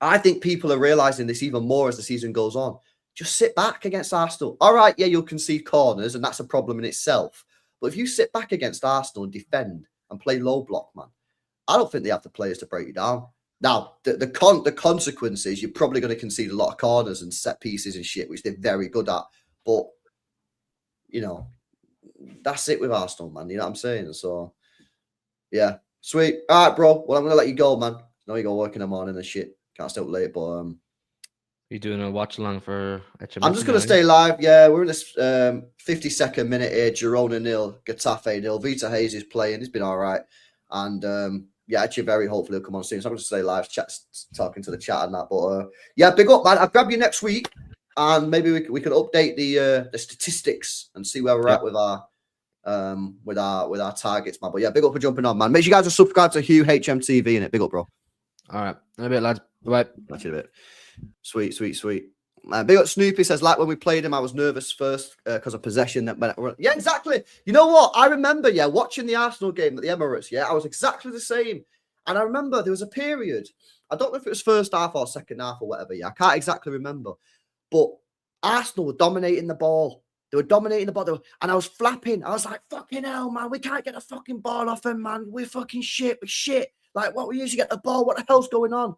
I think people are realising this even more as the season goes on, just sit back against Arsenal. All right, you'll concede corners, and that's a problem in itself. But if you sit back against Arsenal and defend and play low block, man, I don't think they have the players to break you down. Now, the consequence is you're probably going to concede a lot of corners and set pieces and shit, which they're very good at. But, that's it with Arsenal, man. You know what I'm saying? So, yeah. Sweet. All right, bro. Well, I'm going to let you go, man. I know you got work in the morning and shit. Can't stay up late, but... You doing a watch along for Echeverri? I'm just going to stay live. Yeah, we're in this 52nd minute here. Girona 0, Getafe 0. Vita Hayes is playing. He's been all right. And... Echeverri hopefully will come on soon. So I'm going to stay live, talking to the chat and that. But big up, man. I'll grab you next week, and maybe we could update the statistics and see where we're at with our targets, man. But yeah, big up for jumping on, man. Make sure you guys are subscribed to Hugh HMTV in it. Big up, bro. All right, in a bit, lads. Bye. Catch you in a bit. Sweet. Big up Snoopy says, like when we played him, I was nervous first because of possession. Yeah, exactly. You know what? I remember, watching the Arsenal game at the Emirates, I was exactly the same. And I remember there was a period, I don't know if it was first half or second half or whatever, I can't exactly remember. But Arsenal were dominating the ball. They were dominating the ball. And I was flapping. I was like, fucking hell, man, we can't get the fucking ball off them, man. We're fucking shit. We're shit. Like, what we usually get the ball. What the hell's going on?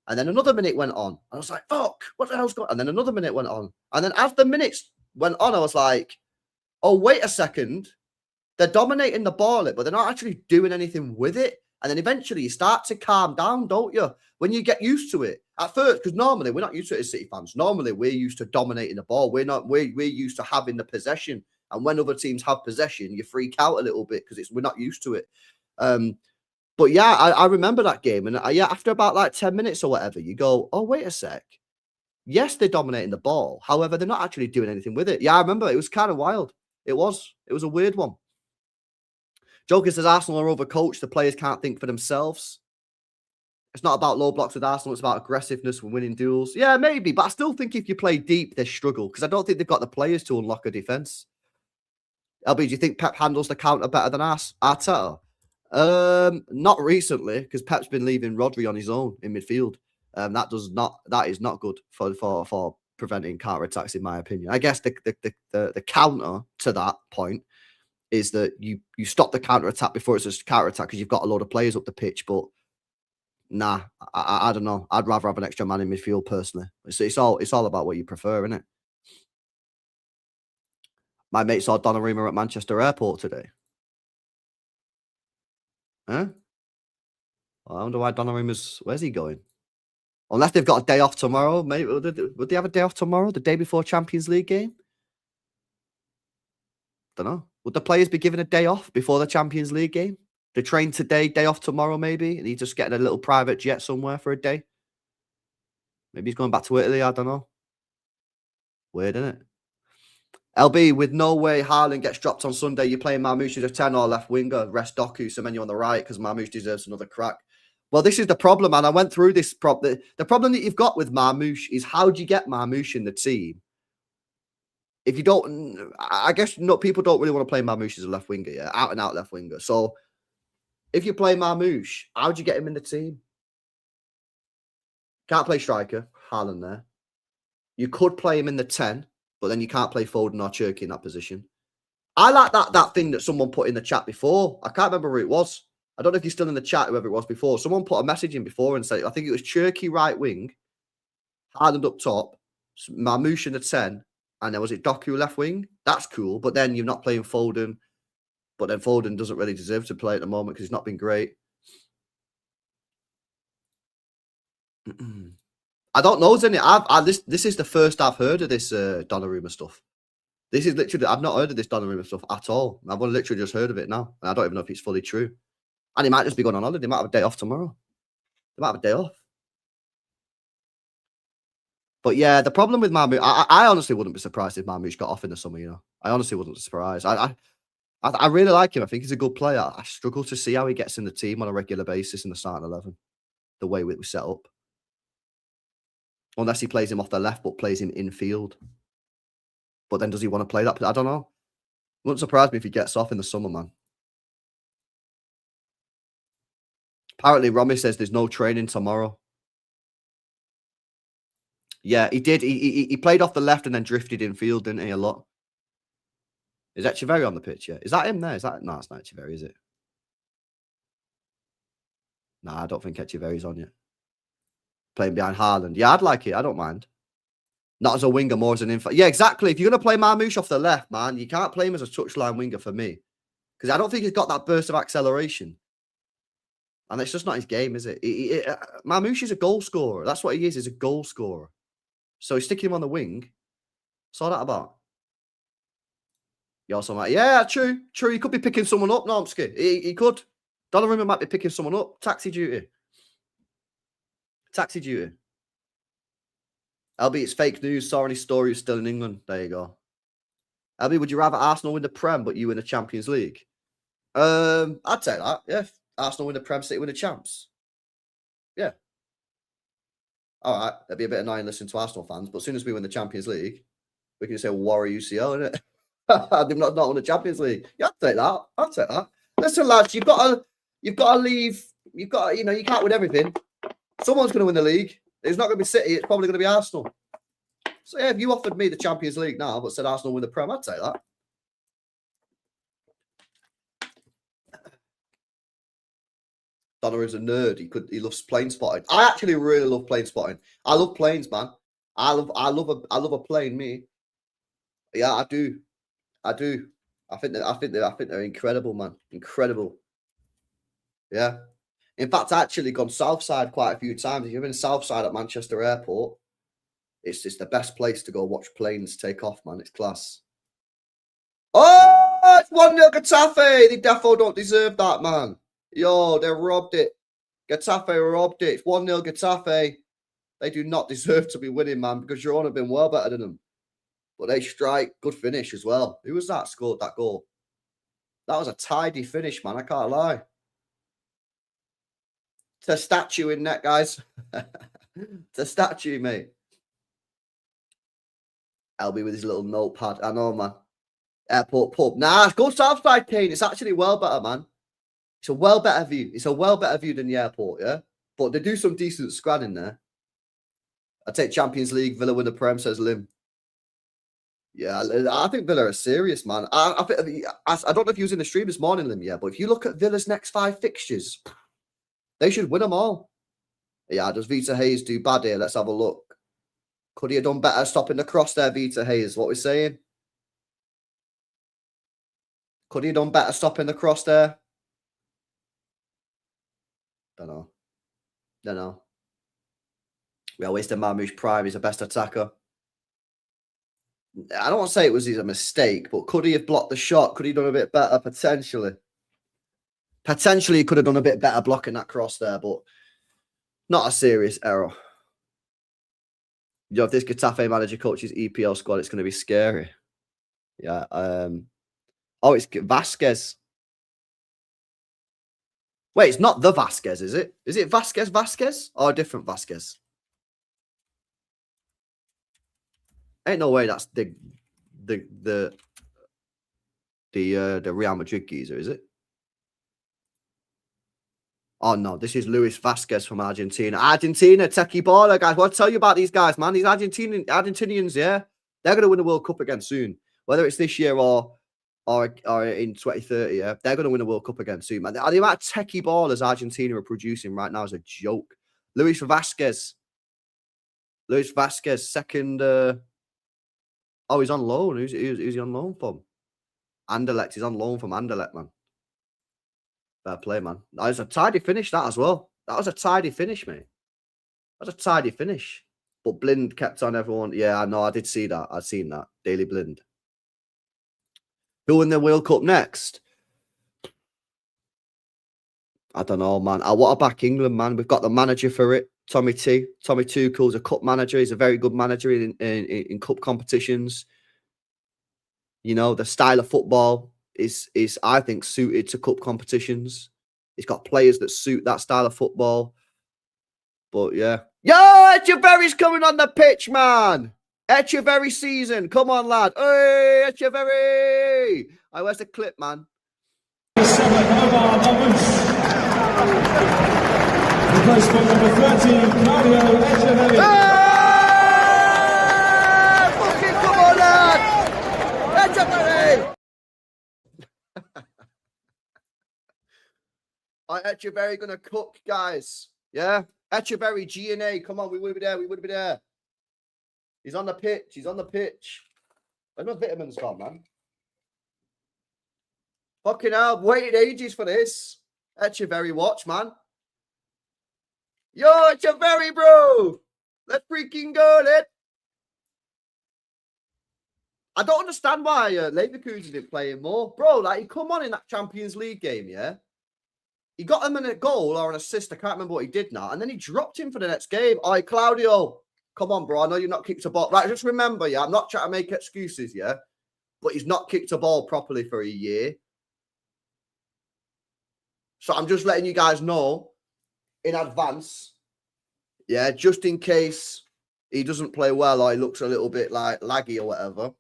And then another minute went on. I was like, fuck, what the hell's going on? And then another minute went on. And then as the minutes went on, I was like, oh, wait a second. They're dominating the ball, but they're not actually doing anything with it. And then eventually you start to calm down, don't you? When you get used to it. At first, because normally we're not used to it as City fans. Normally we're used to dominating the ball. We're used to having the possession. And when other teams have possession, you freak out a little bit because we're not used to it. But But yeah, I remember that game. And yeah, after about like 10 minutes or whatever, you go, oh, wait a sec. Yes, they're dominating the ball. However, they're not actually doing anything with it. Yeah, I remember. It was kind of wild. It was a weird one. Joker says Arsenal are overcoached. The players can't think for themselves. It's not about low blocks with Arsenal. It's about aggressiveness when winning duels. Yeah, maybe. But I still think if you play deep, they struggle. Because I don't think they've got the players to unlock a defence. LB, do you think Pep handles the counter better than Arteta? Not recently, because Pep's been leaving Rodri on his own in midfield. That is not good for preventing counter attacks, in my opinion. I guess the counter to that point is that you stop the counter attack before it's a counter attack because you've got a load of players up the pitch. But nah, I don't know. I'd rather have an extra man in midfield personally. It's all about what you prefer, isn't it? My mate saw Donnarumma at Manchester Airport today. Huh? Well, I wonder why where's he going? Unless they've got a day off tomorrow. Maybe would they have a day off tomorrow? The day before Champions League game? Don't know. Would the players be given a day off before the Champions League game? They train today, day off tomorrow, maybe, and he's just getting a little private jet somewhere for a day. Maybe he's going back to Italy. I don't know. Weird, isn't it? LB, with no way Haaland gets dropped on Sunday, you're playing Marmoush as a 10 or left winger. Rest Doku, Semenyo on the right because Marmoush deserves another crack. Well, this is the problem, and I went through this problem. The problem that you've got with Marmoush is how do you get Marmoush in the team? If you don't, I guess people don't really want to play Marmoush as a left winger, yeah, out and out left winger. So if you play Marmoush, how do you get him in the team? Can't play striker, Haaland there. You could play him in the 10, but then you can't play Foden or Cherki in that position. I like that thing that someone put in the chat before. I can't remember who it was. I don't know if you're still in the chat, whoever it was before. Someone put a message in before and said, I think it was Cherki right wing, Haaland up top, Marmoush in the 10, and then was it Doku left wing? That's cool, but then you're not playing Foden. But then Foden doesn't really deserve to play at the moment because he's not been great. I don't know, isn't it? This is the first I've heard of this Donnarumma stuff. This is literally, I've not heard of this Donnarumma stuff at all. I've only literally just heard of it now. And I don't even know if it's fully true. And he might just be going on holiday. They might have a day off tomorrow. They might have a day off. But yeah, the problem with Marmoush, I honestly wouldn't be surprised if Marmoush got off in the summer, you know. I honestly wouldn't be surprised. I really like him. I think he's a good player. I struggle to see how he gets in the team on a regular basis in the starting 11, the way we set up. Unless he plays him off the left, but plays him infield. But then does he want to play that? I don't know. Wouldn't surprise me if he gets off in the summer, man. Apparently, Romy says there's no training tomorrow. Yeah, he did. He played off the left and then drifted infield, didn't he, a lot? Is Echeverri on the pitch yet? Is that him there? No, it's not Echeverri, is it? Nah, I don't think Echeverri's on yet. Playing behind Haaland. Yeah, I'd like it. I don't mind. Not as a winger, more as an infield. Yeah, exactly. If you're going to play Marmoush off the left, man, you can't play him as a touchline winger for me. Because I don't think he's got that burst of acceleration. And it's just not his game, is it? Marmoush is a goal scorer. That's what he is. He's a goal scorer. So he's sticking him on the wing. Saw that about. You also might, yeah, true. He could be picking someone up, Normsky. He could. Donnarumma might be picking someone up. Taxi duty. LB, it's fake news. Saw any story still in England. There you go. LB, would you rather Arsenal win the Prem, but you win the Champions League? I'd say that. Yeah, Arsenal win the Prem, City win the Champs. Yeah. All right, that'd be a bit annoying listening to Arsenal fans, but as soon as we win the Champions League, we can say Warrior UCL, innit? They've not won the Champions League. Yeah, I'd take that. Listen, lads, you've got to leave. You can't win everything. Someone's going to win the league. It's not going to be City. It's probably going to be Arsenal. So yeah, if you offered me the Champions League now, but said Arsenal win the Prem, I'd take that. Donner's a nerd. He loves plane spotting. I actually really love plane spotting. I love planes, man. I love a plane, me. Yeah, I do. I think they're incredible, man. Incredible. Yeah. In fact, I actually gone Southside quite a few times. If you're in Southside at Manchester Airport, it's the best place to go watch planes take off, man. It's class. Oh, it's 1-0 Getafe. They defo don't deserve that, man. Yo, they robbed it. Getafe robbed it. It's 1-0 Getafe. They do not deserve to be winning, man, because Girona have been well better than them. But they strike. Good finish as well. Who was that scored that goal? That was a tidy finish, man. I can't lie. It's a statue in net, guys. It's a statue, mate. LB with his little notepad. I know, man. Airport pub. Nah, go Southside, Kane. It's actually well better, man. It's a well better view. It's a well better view than the airport, yeah? But they do some decent scran in there. I take Champions League. Villa win the Prem, says Lim. Yeah, I think Villa are serious, man. I don't know if he was in the stream this morning, Lim, yeah, but if you look at Villa's next 5 fixtures, they should win them all. Yeah, does Vita Hayes do bad here? Let's have a look. Could he have done better stopping the cross there, Vita Hayes? What we're saying? Could he have done better stopping the cross there? Don't know. We are wasting Marmoush Prime. He's the best attacker. I don't want to say it was a mistake, but could he have blocked the shot? Could he have done a bit better? Potentially. Potentially, he could have done a bit better blocking that cross there, but not a serious error. You know, if this Getafe manager coaches EPL squad, it's going to be scary. Yeah. Oh, it's Vasquez. Wait, it's not the Vasquez, is it? Is it Vasquez or a different Vasquez? Ain't no way that's the Real Madrid geezer, is it? Oh no, this is Luis Vasquez from Argentina. Argentina, techie baller, guys. What I tell you about these guys, man? These Argentinians, yeah, they're gonna win the World Cup again soon. Whether it's this year or in 2030, yeah, they're gonna win the World Cup again soon, man. The amount of techie ballers Argentina are producing right now is a joke. Luis Vasquez, second. Oh, he's on loan. Who's he on loan from? Anderlecht. He's on loan from Anderlecht, man. Fair play, man. That was a tidy finish, that as well. That was a tidy finish, mate. That was a tidy finish. But Blind kept on everyone. Yeah, I know. I did see that. I've seen that. Daily Blind. Who win the World Cup next? I don't know, man. I want to back England, man. We've got the manager for it. Tommy Tuchel's a cup manager. He's a very good manager in cup competitions. You know, the style of football is I think suited to cup competitions. He's got players that suit that style of football. But yeah. Yo, Echeverri's coming on the pitch, man. Echeverri season. Come on, lad. Hey, Echeverri. Where's the clip, man? Replacement number 13, Mario Echeverri. Fucking come on, lad! Echeverri! Echeverri gonna cook, guys. Yeah? Echeverri, G&A. Come on, we would be there. He's on the pitch. Where's my vitamins gone, man? Fucking hell, I've waited ages for this. Echeverri, watch, man. Yo, Echeverri, bro. Let's freaking go, lad. I don't understand why Leverkusen didn't play him more. Bro, like, he come on in that Champions League game, yeah? He got him in a goal or an assist. I can't remember what he did now. And then he dropped him for the next game. All right, Claudio. Come on, bro. I know you're not kicked a ball. Right, just remember, yeah, I'm not trying to make excuses, yeah? But he's not kicked a ball properly for a year. So I'm just letting you guys know in advance, yeah, just in case he doesn't play well or he looks a little bit like laggy or whatever.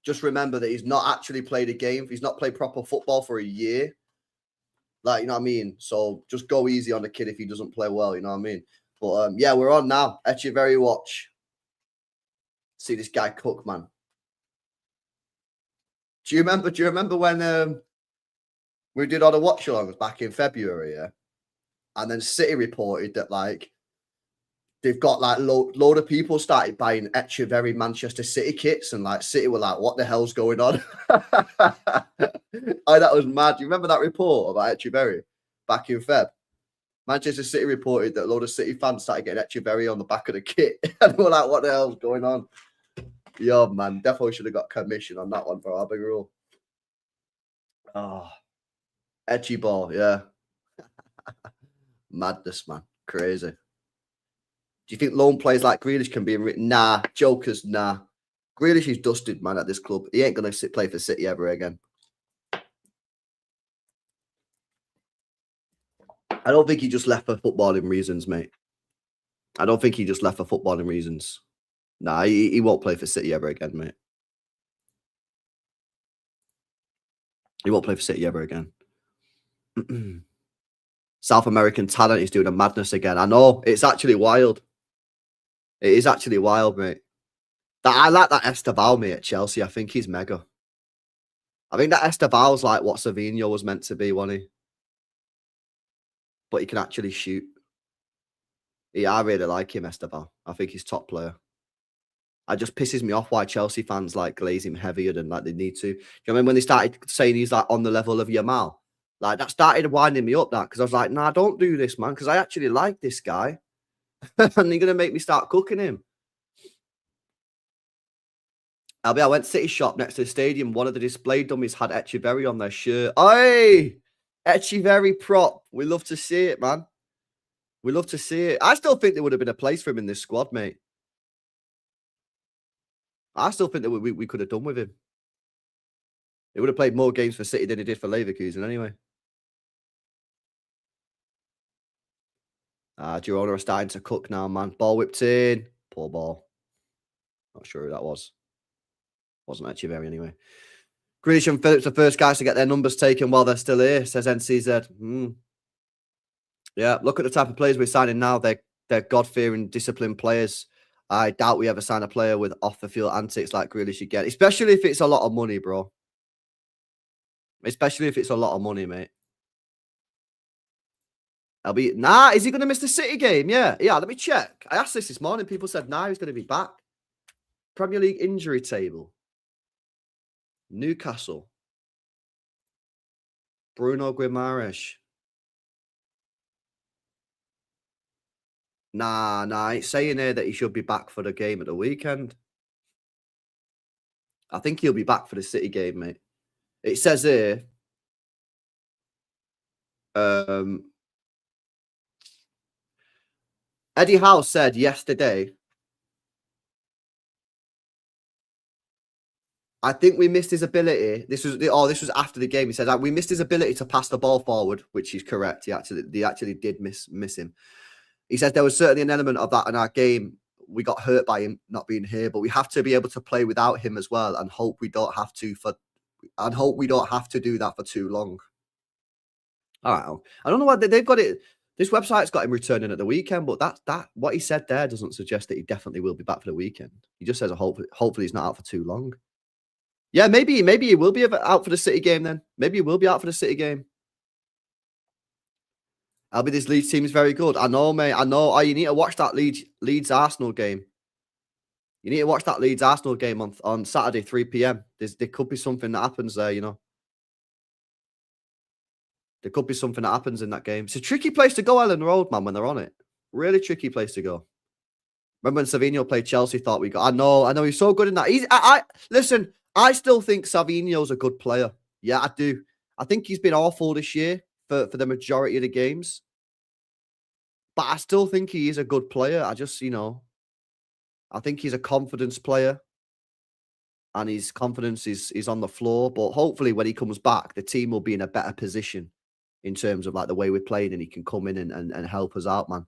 Just remember that he's not actually played a game. He's not played proper football for a year. Like, you know what I mean? So just go easy on the kid if he doesn't play well, you know what I mean? But yeah, we're on now. Echeverri, watch. See this guy cook, man. Do you remember when we did all the watch-alongs back in February, yeah? And then City reported that, like, they've got, like, load of people started buying Echeverri Manchester City kits, and, like, City were like, what the hell's going on? Oh, that was mad. Do you remember that report about Echeverri back in Feb? Manchester City reported that a load of City fans started getting Echeverri on the back of the kit. And we were like, what the hell's going on? Yo, man, definitely should have got commission on that one for our big rule. Oh, Etchy ball, yeah. Madness, man. Crazy. Do you think lone players like Grealish can be written? Nah. Jokers, nah. Grealish is dusted, man, at this club. He ain't going to play for City ever again. I don't think he just left for footballing reasons, mate. I don't think he just left for footballing reasons. Nah, he won't play for City ever again, mate. He won't play for City ever again. South American talent is doing a madness again. I know. It's actually wild. It is actually wild, mate. I like that Esteval, mate, at Chelsea. I think he's mega. I think that Esteval's like what Semenyo was meant to be, wasn't he? But he can actually shoot. Yeah, I really like him, Esteval. I think he's top player. It just pisses me off why Chelsea fans like glaze him heavier than like they need to. Do you remember when they started saying he's like on the level of Yamal? Like that started winding me up, that, because I was like, nah, don't do this, man, because I actually like this guy. And you're going to make me start cooking him. I went City shop next to the stadium. One of the display dummies had Echeverri on their shirt. Oi! Echeverri prop. We love to see it, man. We love to see it. I still think there would have been a place for him in this squad, mate. I still think that we could have done with him. He would have played more games for City than he did for Leverkusen anyway. Girona are starting to cook now, man. Ball whipped in. Poor ball. Not sure who that was. Wasn't Echeverri anyway. Grealish and Phillips, the first guys to get their numbers taken while they're still here, says NCZ. Yeah, look at the type of players we're signing now. They're God-fearing, disciplined players. I doubt we ever sign a player with off-the-field antics like Grealish again, especially if it's a lot of money, bro. Especially if it's a lot of money, mate. Is he going to miss the City game? Yeah, let me check. I asked this morning. People said, nah, he's going to be back. Premier League injury table. Newcastle. Bruno Guimaraes. Nah, it's saying here that he should be back for the game at the weekend. I think he'll be back for the City game, mate. It says here, Eddie Howe said yesterday, I think we missed his ability. This was after the game. He said that we missed his ability to pass the ball forward, which is correct. They actually did miss him. He says there was certainly an element of that in our game. We got hurt by him not being here, but we have to be able to play without him as well, and hope we don't have to do that for too long. All right, I don't know why they've got it. This website's got him returning at the weekend, but that what he said there doesn't suggest that he definitely will be back for the weekend. He just says hopefully he's not out for too long. Yeah, maybe he will be out for the City game then. Maybe he will be out for the City game. This Leeds team is very good. I know, mate. I know. Oh, you need to watch that Leeds Arsenal game. You need to watch that Leeds Arsenal game on Saturday, 3 p.m. There could be something that happens there, you know. There could be something that happens in that game. It's a tricky place to go, Ellen Road, man, when they're on it. Really tricky place to go. Remember when Savinho played Chelsea, thought we got... I know, he's so good in that. Listen, I still think Savinho's a good player. Yeah, I do. I think he's been awful this year for the majority of the games. But I still think he is a good player. I just, I think he's a confidence player. And his confidence is on the floor. But hopefully when he comes back, the team will be in a better position in terms of like the way we're playing, and he can come in and help us out, man.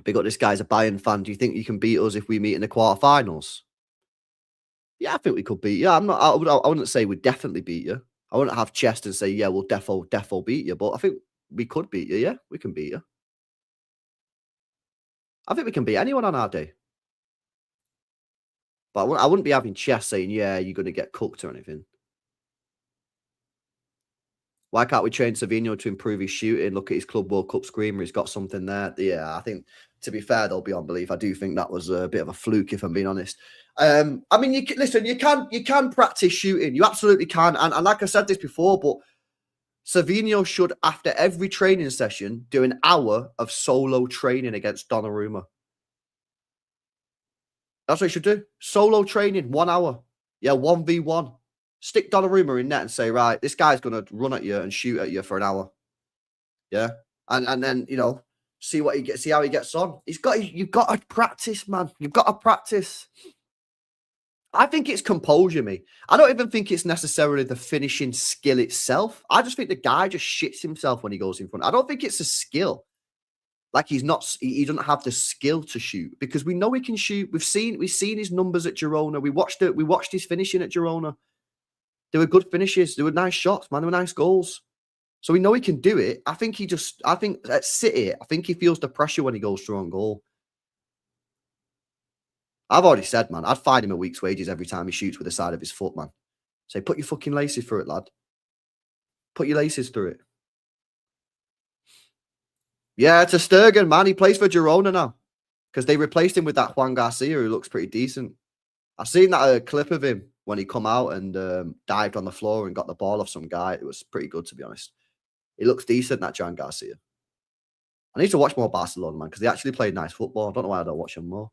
Big up, this guy's a Bayern fan. Do you think you can beat us if we meet in the quarterfinals? Yeah, I think we could beat you. I wouldn't say we'd definitely beat you. I wouldn't have chest and say, yeah, we'll defo beat you. But I think we could beat you. Yeah, we can beat you. I think we can beat anyone on our day. But I wouldn't be having chest saying, yeah, you're going to get cooked or anything. Why can't we train Savinho to improve his shooting? Look at his Club World Cup screamer. He's got something there. Yeah, I think, to be fair, they'll be on belief. I do think that was a bit of a fluke, if I'm being honest. I mean, you can practice shooting. You absolutely can. And like I said this before, but Savinho should, after every training session, do an hour of solo training against Donnarumma. That's what he should do. Solo training, 1 hour. Yeah, 1v1. Stick Donnarumma in net and say, right, this guy's going to run at you and shoot at you for an hour. Yeah. And then, see what he gets, see how he gets on. You've got to practice, man. You've got to practice. I think it's composure, me. I don't even think it's necessarily the finishing skill itself. I just think the guy just shits himself when he goes in front. I don't think it's a skill. Like he doesn't have the skill to shoot because we know he can shoot. We've seen his numbers at Girona. We watched his finishing at Girona. They were good finishes. They were nice shots, man. They were nice goals. So we know he can do it. I think at City, I think he feels the pressure when he goes through on goal. I've already said, man, I'd fine him a week's wages every time he shoots with the side of his foot, man. Say, put your fucking laces through it, lad. Put your laces through it. Yeah, it's a Sturgeon, man. He plays for Girona now because they replaced him with that Juan Garcia who looks pretty decent. I've seen that clip of him when he come out and dived on the floor and got the ball off some guy. It was pretty good, to be honest. He looks decent, that Juan Garcia. I need to watch more Barcelona, man, because they actually played nice football. I don't know why I don't watch them more.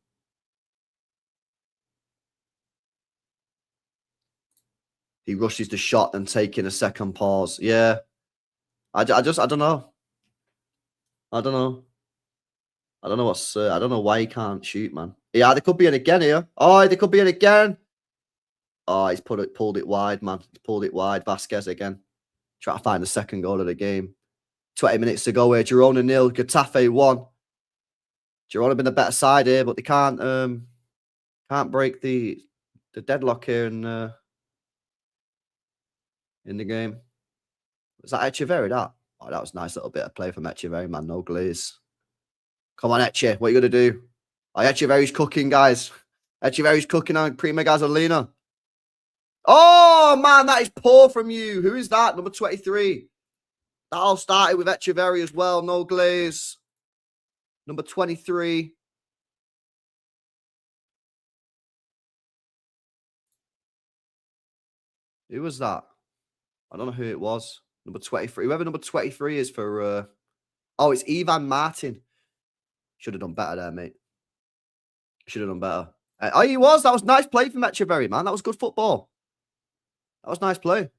He rushes the shot and taking a second pause. Yeah. I don't know. I don't know. I don't know I don't know why he can't shoot, man. Yeah, they could be in again here. Oh, they could be in again. Oh, he's pulled it wide, man. He's pulled it wide. Vasquez again. Try to find the second goal of the game. 20 minutes to go here. Girona 0, Getafe 1. Girona been the better side here, but they can't break the deadlock here in the game. Was that Echeverri, that? Oh, that was a nice little bit of play from Echeverri, man. No glaze. Come on, Eche. What are you going to do? Oh, Echeverri's cooking, guys. Echeverri's cooking on Prima Gasolina. Oh, man, that is poor from you. Who is that? Number 23. That all started with Echeverri as well. No glaze. Number 23. Who was that? I don't know who it was. Number 23. Whoever number 23 is for... Oh, it's Ivan Martin. Should have done better there, mate. Should have done better. Oh, he was. That was nice play from Echeverri, man. That was good football. That was nice play.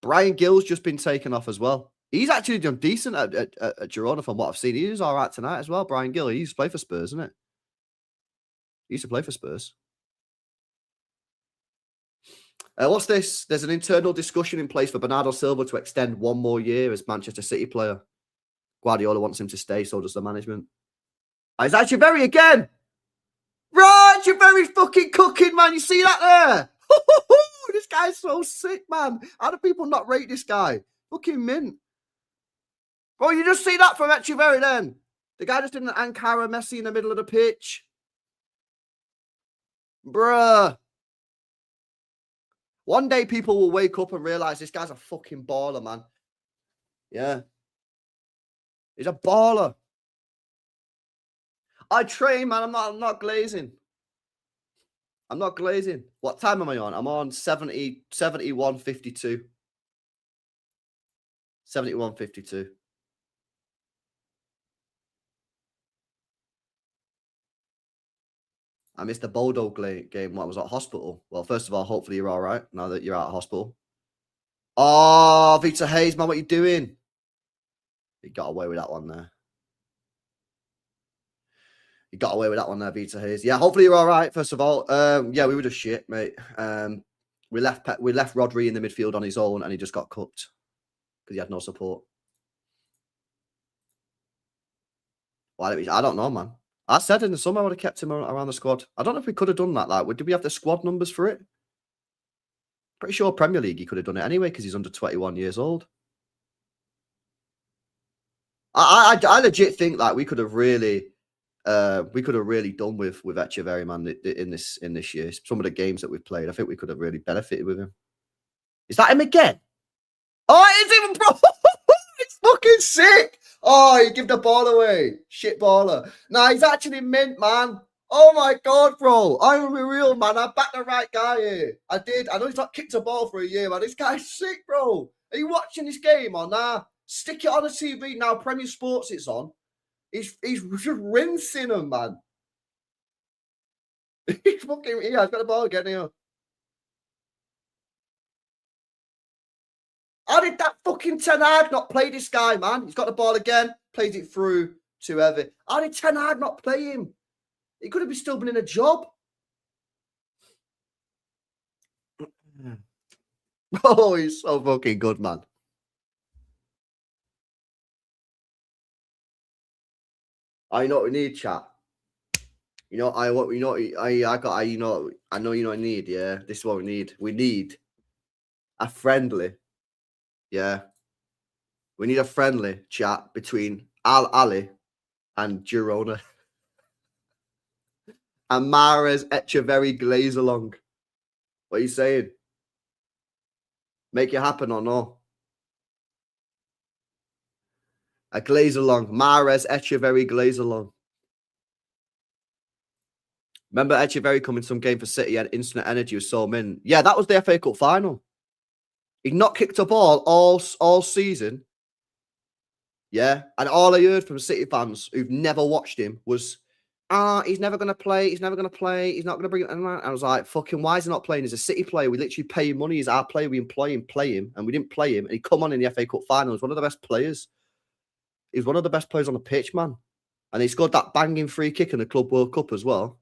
Brian Gill's just been taken off as well. He's actually done decent at Girona from what I've seen. He was all right tonight as well. Brian Gill. He used to play for Spurs, isn't it? He used to play for Spurs. What's this? There's an internal discussion in place for Bernardo Silva to extend 1 more year as Manchester City player. Guardiola wants him to stay, so does the management. It's Echeverri again. Right, Echeverri's fucking cooking, man. You see that there? This guy's so sick, man. How do people not rate this guy? Fucking mint. Bro, you just see that from Echeverri then? The guy just did an Ankara Messi in the middle of the pitch. Bruh. One day people will wake up and realize this guy's a fucking baller, man. Yeah. He's a baller. I train, man. I'm not glazing. I'm not glazing. What time am I on? I'm on 71.52. 71.52. I missed the Bodo game when I was at hospital. Well, first of all, hopefully you're all right now that you're out of hospital. Oh, Vita Hayes, man, what are you doing? He got away with that one there. He got away with that one there, Vita Hayes. Yeah, hopefully you're all right, first of all. Yeah, we were just shit, mate. We left Rodri in the midfield on his own, and he just got cooked because he had no support. Why did we? I don't know, man. I said in the summer I would have kept him around the squad. I don't know if we could have done that. Like, did we have the squad numbers for it? Pretty sure Premier League he could have done it anyway because he's under 21 years old. I legit think like we could have really done with Echeverri, man, in this year. Some of the games that we've played, I think we could have really benefited with him. Is that him again? Oh, it is even, bro. It's fucking sick. Oh, he give the ball away. Shit baller. Nah, he's actually mint, man. Oh my God, bro. I'm a real man. I backed the right guy here. I did. I know he's not kicked a ball for a year, man. This guy's sick, bro. Are you watching this game or nah? Stick it on the TV now. Premier Sports it's on. He's just rinsing him, man. He's fucking, yeah, he's got the ball again here. How did that fucking Ten Hag not play this guy, man? He's got the ball again, plays it through to Evan. How did Ten Hag not play him? He could have still been in a job. Oh, he's so fucking good, man. I know what we need, chat. You know, I know you know what I need, yeah. This is what we need. We need a friendly, yeah. We need a friendly chat between Ali and Girona. And Mahrez Echeverri glaze along. What are you saying? Make it happen or no? A glaze along. Mahrez Echeverri glaze along. Remember Echeverri coming some game for City and instant energy was so min. Yeah, that was the FA Cup final. He'd not kicked a ball all season. Yeah. And all I heard from City fans who've never watched him was, he's never going to play. He's never going to play. He's not going to bring it. And I was like, fucking, why is he not playing? He's a City player. We literally pay him money. He's our player. We employ him, play him. And we didn't play him. And he come on in the FA Cup final. He's one of the best players. He's one of the best players on the pitch, man. And he scored that banging free kick in the Club World Cup as well.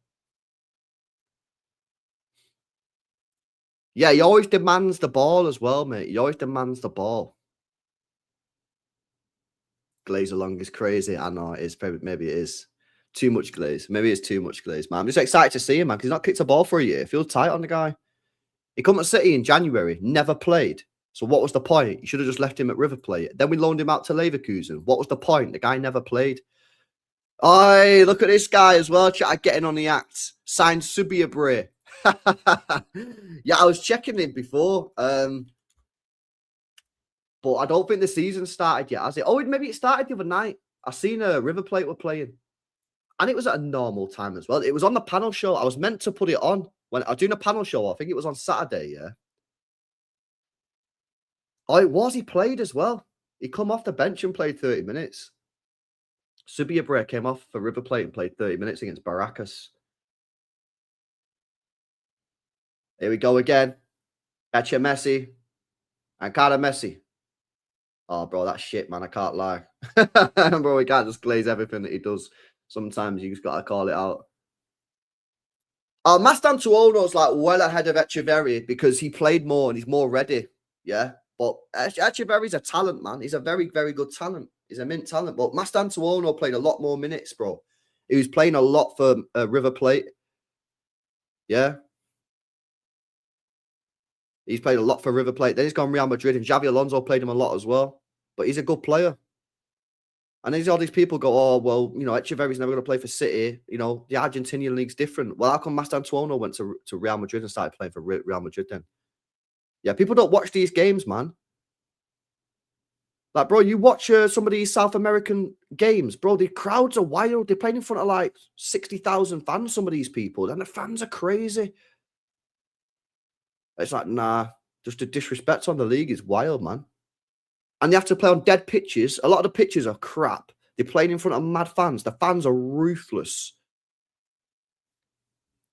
Yeah, he always demands the ball as well, mate. He always demands the ball. Glaze along is crazy. I know it is. Maybe it is. Too much glaze. Maybe it's too much glaze, man. I'm just excited to see him, man, because he's not kicked a ball for a year. Feels tight on the guy. He come to City in January, never played. So what was the point? You should have just left him at River Plate. Then we loaned him out to Leverkusen. What was the point? The guy never played. Oi, look at this guy as well. Chat getting on the act. Signed Subiabre. Yeah, I was checking him before. But I don't think the season started yet, has it? Oh, maybe it started the other night. I seen River Plate were playing. And it was at a normal time as well. It was on the panel show. I was meant to put it on when I was doing a panel show. I think it was on Saturday, yeah. Oh, it was. He played as well. He come off the bench and played 30 minutes. Subiabre came off for River Plate and played 30 minutes against Baracas. Here we go again. Eche Messi and Karl Messi. Oh, bro, that's shit, man. I can't lie. Bro, he can't just glaze everything that he does. Sometimes you just got to call it out. Mastantuono's like well ahead of Echeverri because he played more and he's more ready. Yeah. But Echeverri's a talent, man. He's a very, very good talent. He's a mint talent. But Mastantuono played a lot more minutes, bro. He was playing a lot for River Plate. Yeah. He's played a lot for River Plate. Then he's gone Real Madrid, and Xavi Alonso played him a lot as well. But he's a good player. And then all these people go, oh, well, you know, Echeverri's never going to play for City. You know, the Argentinian league's different. Well, how come Mastantuono went to Real Madrid and started playing for Real Madrid then? Yeah, people don't watch these games, man. Like, bro, you watch some of these South American games, bro, the crowds are wild. They're playing in front of like 60,000 fans, some of these people. And the fans are crazy. It's like, nah, just the disrespect on the league is wild, man. And they have to play on dead pitches. A lot of the pitches are crap. They're playing in front of mad fans. The fans are ruthless.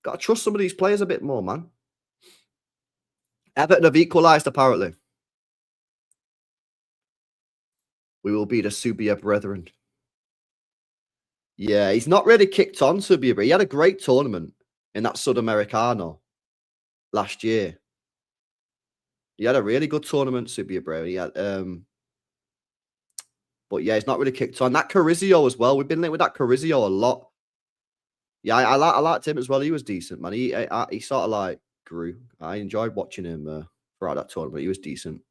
Got to trust some of these players a bit more, man. Everton have equalised, apparently. We will be the Subia brethren. Yeah, he's not really kicked on, Subia, but he had a great tournament in that Sudamericano last year. He had a really good tournament, Subia. He had, but yeah, he's not really kicked on. That Carrizio as well. We've been linked with that Carrizio a lot. Yeah, I liked him as well. He was decent, man. He sort of like grew. I enjoyed watching him throughout that tournament. He was decent.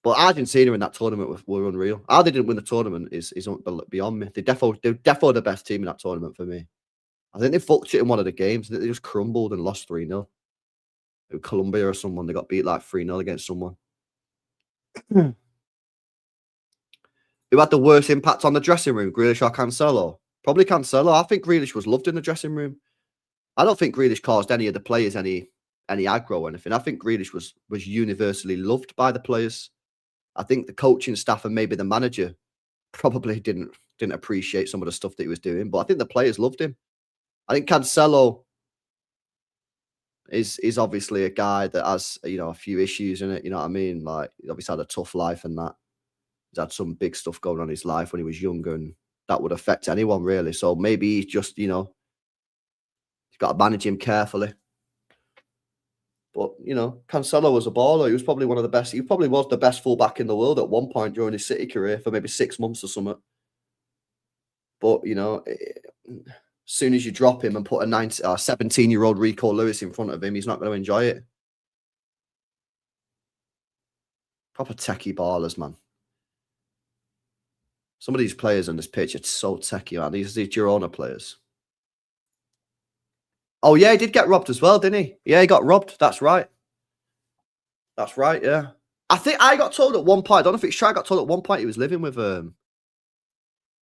But Argentina in that tournament were unreal. How they didn't win the tournament is beyond me. They're defo the best team in that tournament for me. I think they fucked it in one of the games. They just crumbled and lost 3-0. Colombia or someone. They got beat like 3-0 against someone. Who had the worst impact on the dressing room, Grealish or Cancelo? Probably Cancelo. I think Grealish was loved in the dressing room. I don't think Grealish caused any of the players any aggro or anything. I think Grealish was universally loved by the players. I think the coaching staff and maybe the manager probably didn't appreciate some of the stuff that he was doing, but I think the players loved him. I think Cancelo is obviously a guy that has, you know, a few issues in it. You know what I mean? Like, he obviously had a tough life and that. He's had some big stuff going on in his life when he was younger, and that would affect anyone really. So maybe he's just, you know, you've got to manage him carefully. But, you know, Cancelo was a baller. He was probably one of the best. He probably was the best fullback in the world at one point during his City career for maybe 6 months or something. But, you know, as soon as you drop him and put a 17-year-old Rico Lewis in front of him, he's not going to enjoy it. Proper techie ballers, man. Some of these players on this pitch are so techie, man. These Girona players. Oh, yeah, he did get robbed as well, didn't he? Yeah, he got robbed. That's right. That's right, yeah. I think I got told at one point, I don't know if it's true, I got told at one point he was living with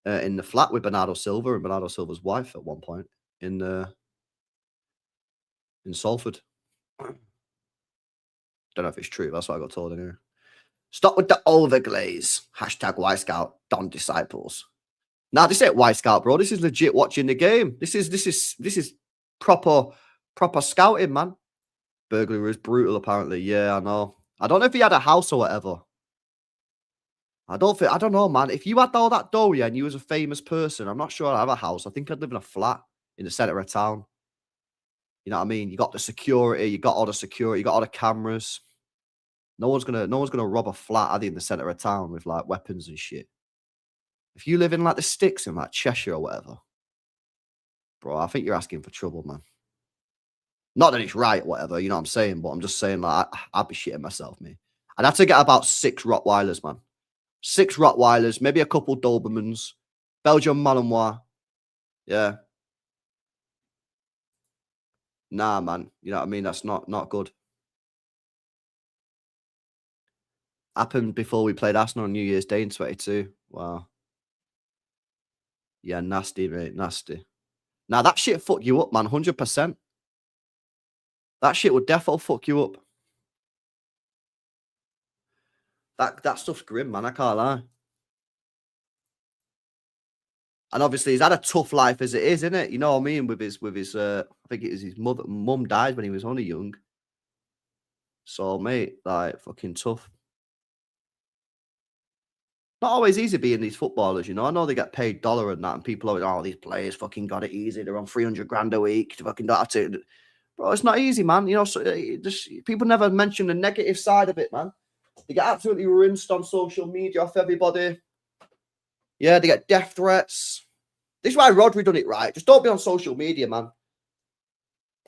in the flat with Bernardo Silva and Bernardo Silva's wife at one point in Salford. Don't know if it's true. That's what I got told anyway. Stop with the overglaze. Hashtag Y Scout. Don Disciples. Nah, this ain't Y Scout, bro. This is legit watching the game. This is proper scouting, man. Burglary was brutal, apparently. Yeah, I know. I don't know if he had a house or whatever. I don't know, man. If you had all that dough, yeah, and you was a famous person, I'm not sure I'd have a house. I think I'd live in a flat in the centre of town. You know what I mean? You got the security, you got all the security, you got all the cameras. No one's gonna rob a flat, are they, in the centre of town with like weapons and shit. If you live in like the sticks in like Cheshire or whatever, bro, I think you're asking for trouble, man. Not that it's right, whatever, you know what I'm saying, but I'm just saying, like, I'd be shitting myself, me. I'd have to get about 6 Rottweilers, man. 6 Rottweilers, maybe a couple Dobermans, Belgian Malinois. Yeah. Nah, man. You know what I mean? That's not good. Happened before we played Arsenal on New Year's Day in 22. Wow. Yeah, nasty, mate. Nasty. Now, that shit fuck you up, man. 100%. That shit would definitely fuck you up. That stuff's grim, man. I can't lie. And obviously, he's had a tough life as it is, isn't it? You know what I mean? With his, I think it was his mum died when he was only young. So, mate, like, fucking tough. Not always easy being these footballers, you know. I know they get paid dollar and that, and people are, oh, these players fucking got it easy. They're on 300 grand a week. They fucking don't have to. Bro, it's not easy, man. You know, so just people never mention the negative side of it, man. They get absolutely rinsed on social media off everybody. Yeah, they get death threats. This is why Rodri done it right. Just don't be on social media, man.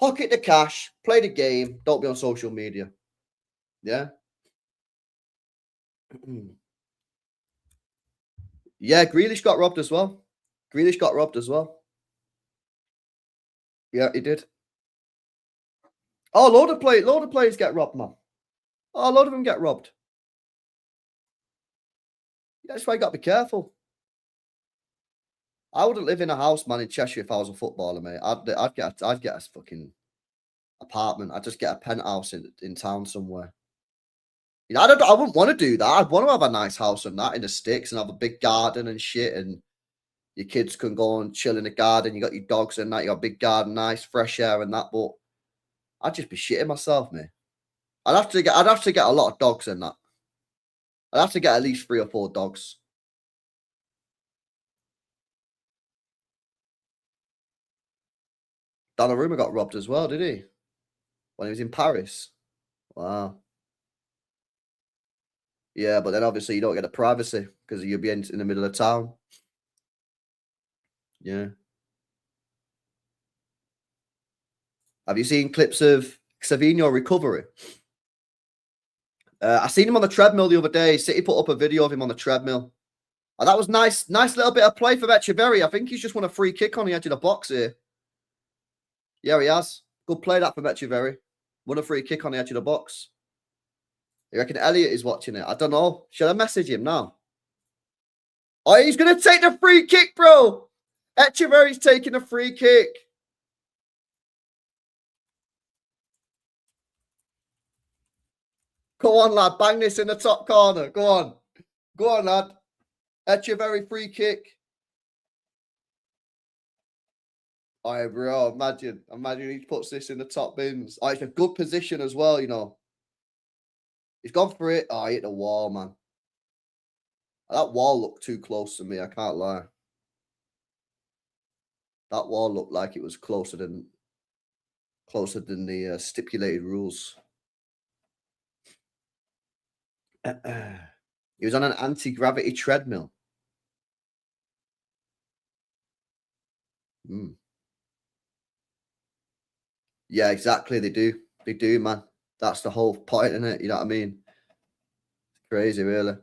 Pocket the cash, play the game, don't be on social media. Yeah. Yeah, Grealish got robbed as well. Yeah, he did. Oh, a load of players get robbed, man. Oh, a lot of them get robbed. Yeah, that's why you got to be careful. I wouldn't live in a house, man, in Cheshire if I was a footballer, mate. I'd get a fucking apartment. I'd just get a penthouse in town somewhere. You know, I wouldn't want to do that. I'd want to have a nice house and that in the sticks and have a big garden and shit, and your kids can go and chill in the garden. You got your dogs and that. You got a big garden, nice fresh air and that. But I'd just be shitting myself, mate. I'd have to get a lot of dogs and that. I'd have to get at least 3 or 4 dogs. Donnarumma got robbed as well, did he? When he was in Paris. Wow. Yeah, but then obviously you don't get the privacy because you'll be in the middle of town. Yeah. Have you seen clips of Semenyo recovery? I seen him on the treadmill the other day. City put up a video of him on the treadmill. And that was nice. Nice little bit of play for Echeverri. I think he's just won a free kick on the edge of the box here. Yeah, he has. Good play that for Echeverri. Won a free kick on the edge of the box. You reckon Elliot is watching it? I don't know. Should I message him now? Oh, he's going to take the free kick, bro. Echeverri's taking a free kick. Go on, lad. Bang this in the top corner. Go on. Go on, lad. Echeverri free kick. Oh, bro, imagine he puts this in the top bins. Oh, it's a good position as well, you know. He's gone for it. Oh, he hit the wall, man. That wall looked too close to me, I can't lie. That wall looked like it was closer than the stipulated rules. He was on an anti-gravity treadmill. Yeah, exactly. They do, man. That's the whole point, isn't it? You know what I mean? It's crazy, really.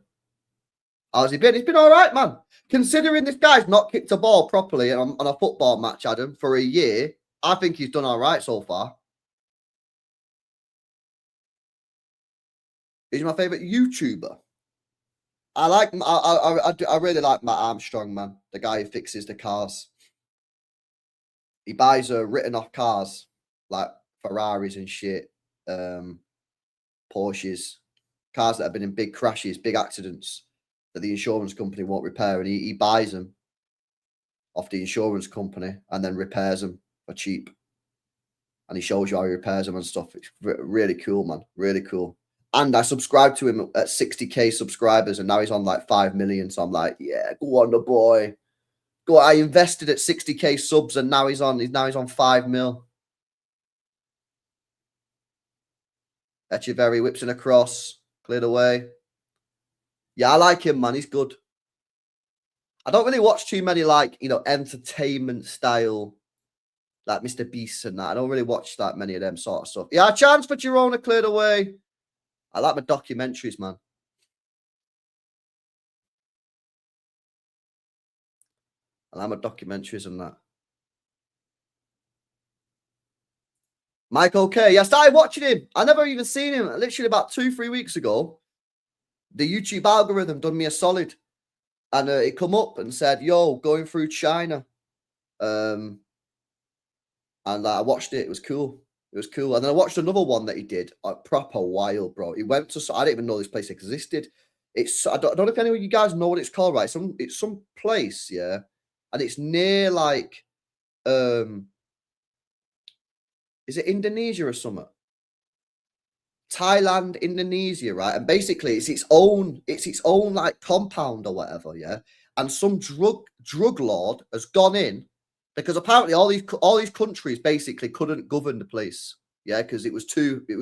How's he been? He's been all right, man. Considering this guy's not kicked a ball properly on a football match, Adam, for a year, I think he's done all right so far. He's my favorite YouTuber. I really like Matt Armstrong, man. The guy who fixes the cars. He buys written off cars like Ferraris and shit, Porsches, cars that have been in big crashes, big accidents that the insurance company won't repair, and he buys them off the insurance company and then repairs them for cheap. And he shows you how he repairs them and stuff. It's really cool, man. Really cool. And I subscribed to him at 60k subscribers, and now he's on like 5 million. So I'm like, yeah, go on, the boy. Go. I invested at 60k subs, and now he's on 5 mil. Echeverri whips in across, cleared away. Yeah, I like him, man. He's good. I don't really watch too many like, you know, entertainment style, like Mr. Beast and that. I don't really watch that many of them sort of stuff. Yeah, a chance for Jirona, cleared away. I like my documentaries, man. I like my documentaries and that. Michael K. Yeah, I started watching him. I never even seen him. Literally about 2-3 weeks ago, the YouTube algorithm done me a solid. And it come up and said, yo, going through China. And I watched it. It was cool. It was cool. And then I watched another one that he did. Proper wild, bro. He went to... I didn't even know this place existed. I don't know if any of you guys know what it's called, right? It's some place, yeah. And it's near, like... is it Indonesia or something? Thailand, Indonesia, right? And basically, it's its own like compound or whatever, yeah. And some drug lord has gone in because apparently all these countries basically couldn't govern the place, yeah, because it was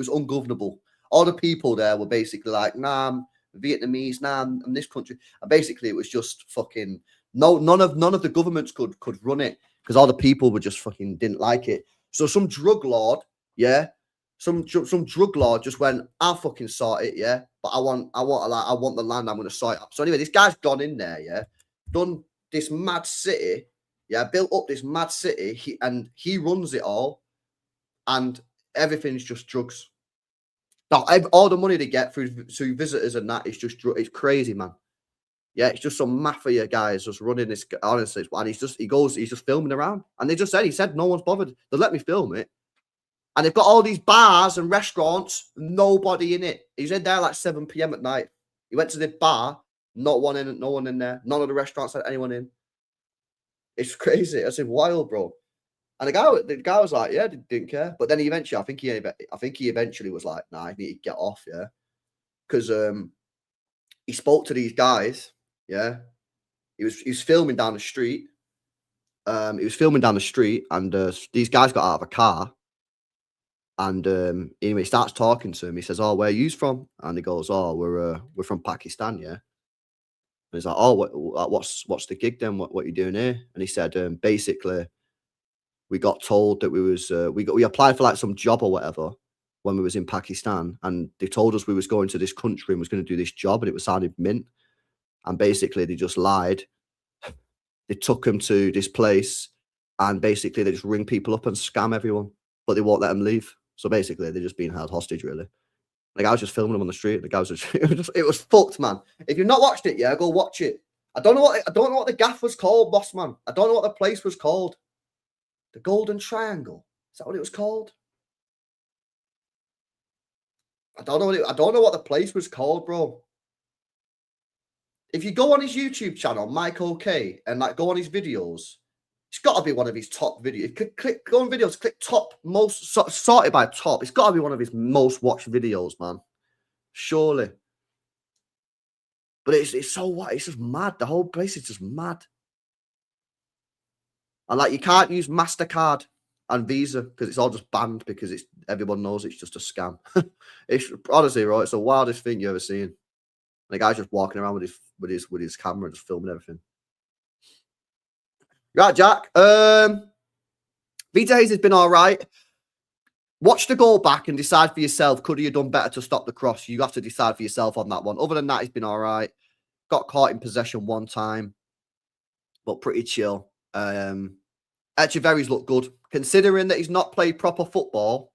ungovernable. All the people there were basically like, nah, I'm Vietnamese, nah, I'm this country, and basically it was just fucking none of the governments could run it because all the people were just fucking didn't like it. So some drug lord, yeah. Some drug lord just went, I'll fucking sort it, yeah. But I want the land, I'm gonna sort it up. So anyway, this guy's gone in there, yeah, done this mad city, yeah, built up this mad city, he runs it all, and everything's just drugs. Now, all the money they get through visitors and that is just it's crazy, man. Yeah, it's just some mafia guys just running this. Honestly, and he's just filming around, and he said no one's bothered. They let me film it. And they've got all these bars and restaurants, nobody in it. He's in there like 7 p.m. at night. He went to the bar, no one in there. None of the restaurants had anyone in. It's crazy. It's wild, bro. And the guy was like, yeah, didn't care. But then he eventually, I think he eventually was like, nah, I need to get off, yeah. Because he spoke to these guys, yeah. He was filming down the street. And these guys got out of a car. And anyway, he starts talking to him. He says, "Oh, where are you from?" And he goes, "Oh, we're from Pakistan, yeah." And he's like, "Oh, what's the gig then? What are you doing here?" And he said, "Basically, we got told that we applied for like some job or whatever when we was in Pakistan, and they told us we was going to this country and was going to do this job, and it was sounded mint. And basically, they just lied. They took him to this place, and basically they just ring people up and scam everyone, but they won't let them leave." So basically, they're just being held hostage, really. Like I was just filming them on the street. The guy was just, it was fucked, man. If you've not watched it, yeah, go watch it. I don't know what the gaff was called, boss man. I don't know what the place was called. The Golden Triangle. Is that what it was called? I don't know what the place was called, bro. If you go on his YouTube channel, Michael K, and like go on his videos, It's got to be one of his top videos. Go on videos, click top, most, sorted by top. It's got to be one of his most watched videos, man. Surely. But it's so what? It's just mad. The whole place is just mad. And like, you can't use MasterCard and Visa because it's all just banned because everyone knows it's just a scam. It's honestly, right, it's the wildest thing you ever seen. The guy's just walking around with his camera, just filming everything. Right, Jack. Vita Hayes has been all right. Watch the goal back and decide for yourself. Could he have done better to stop the cross? You have to decide for yourself on that one. Other than that, he's been all right. Got caught in possession one time, but pretty chill. Echeverri's looked good. Considering that he's not played proper football.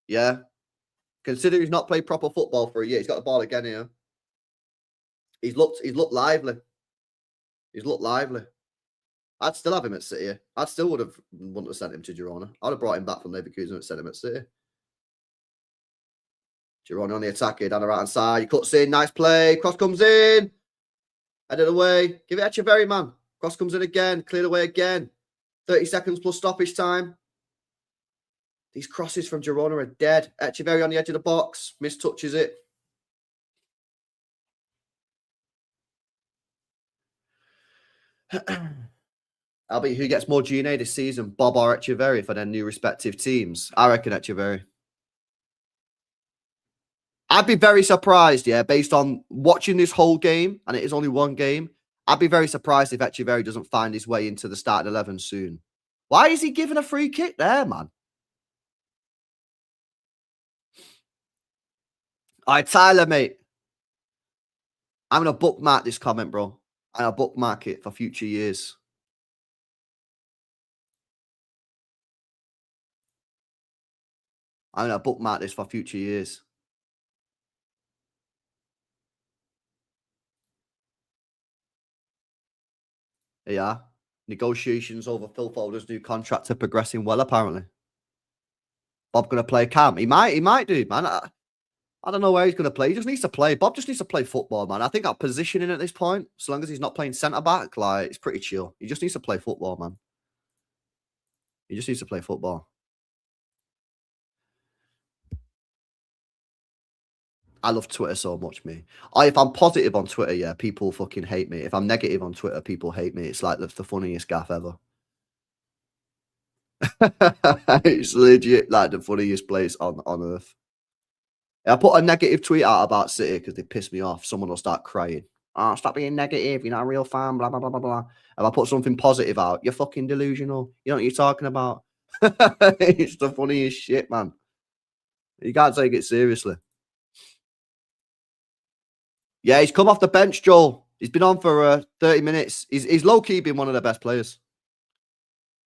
Yeah. Considering he's not played proper football for a year. He's got the ball again here. He's looked lively. He's looked lively. I'd still have him at City. I still wouldn't have sent him to Girona. I'd have brought him back from Leverkusen and sent him at City. Girona on the attack here, down the right-hand side. He cuts in, nice play. Cross comes in. Headed away. Give it Echeverri, man. Cross comes in again. Cleared away again. 30 seconds plus stoppage time. These crosses from Jirona are dead. Echeverri on the edge of the box. Mistouches it. Albie, who gets more G&A this season? Bobb or Echeverri for their new respective teams? I reckon Echeverri. I'd be very surprised, yeah, based on watching this whole game, and it is only one game. I'd be very surprised if Echeverri doesn't find his way into the starting 11 soon. Why is he giving a free kick there, man? All right, Tyler, mate. I'm going to bookmark this comment, bro. And I'll bookmark it for future years. I'm going to bookmark this for future years. Yeah. Negotiations over Phil Foden's new contract are progressing well, apparently. Bobb going to play Cam. He might do, man. I don't know where he's going to play. He just needs to play. Bobb just needs to play football, man. I think our positioning at this point, as long as he's not playing centre-back, like, it's pretty chill. He just needs to play football, man. He just needs to play football. I love Twitter so much, me. If I'm positive on Twitter, yeah, people fucking hate me. If I'm negative on Twitter, people hate me. It's like the funniest gaff ever. It's legit like the funniest place on earth. If I put a negative tweet out about City because they piss me off, someone will start crying. Oh, stop being negative. You're not a real fan, blah, blah, blah, blah, blah. If I put something positive out, you're fucking delusional. You know what you're talking about? It's the funniest shit, man. You can't take it seriously. Yeah, he's come off the bench, Joel. He's been on for 30 minutes. He's low-key been one of the best players.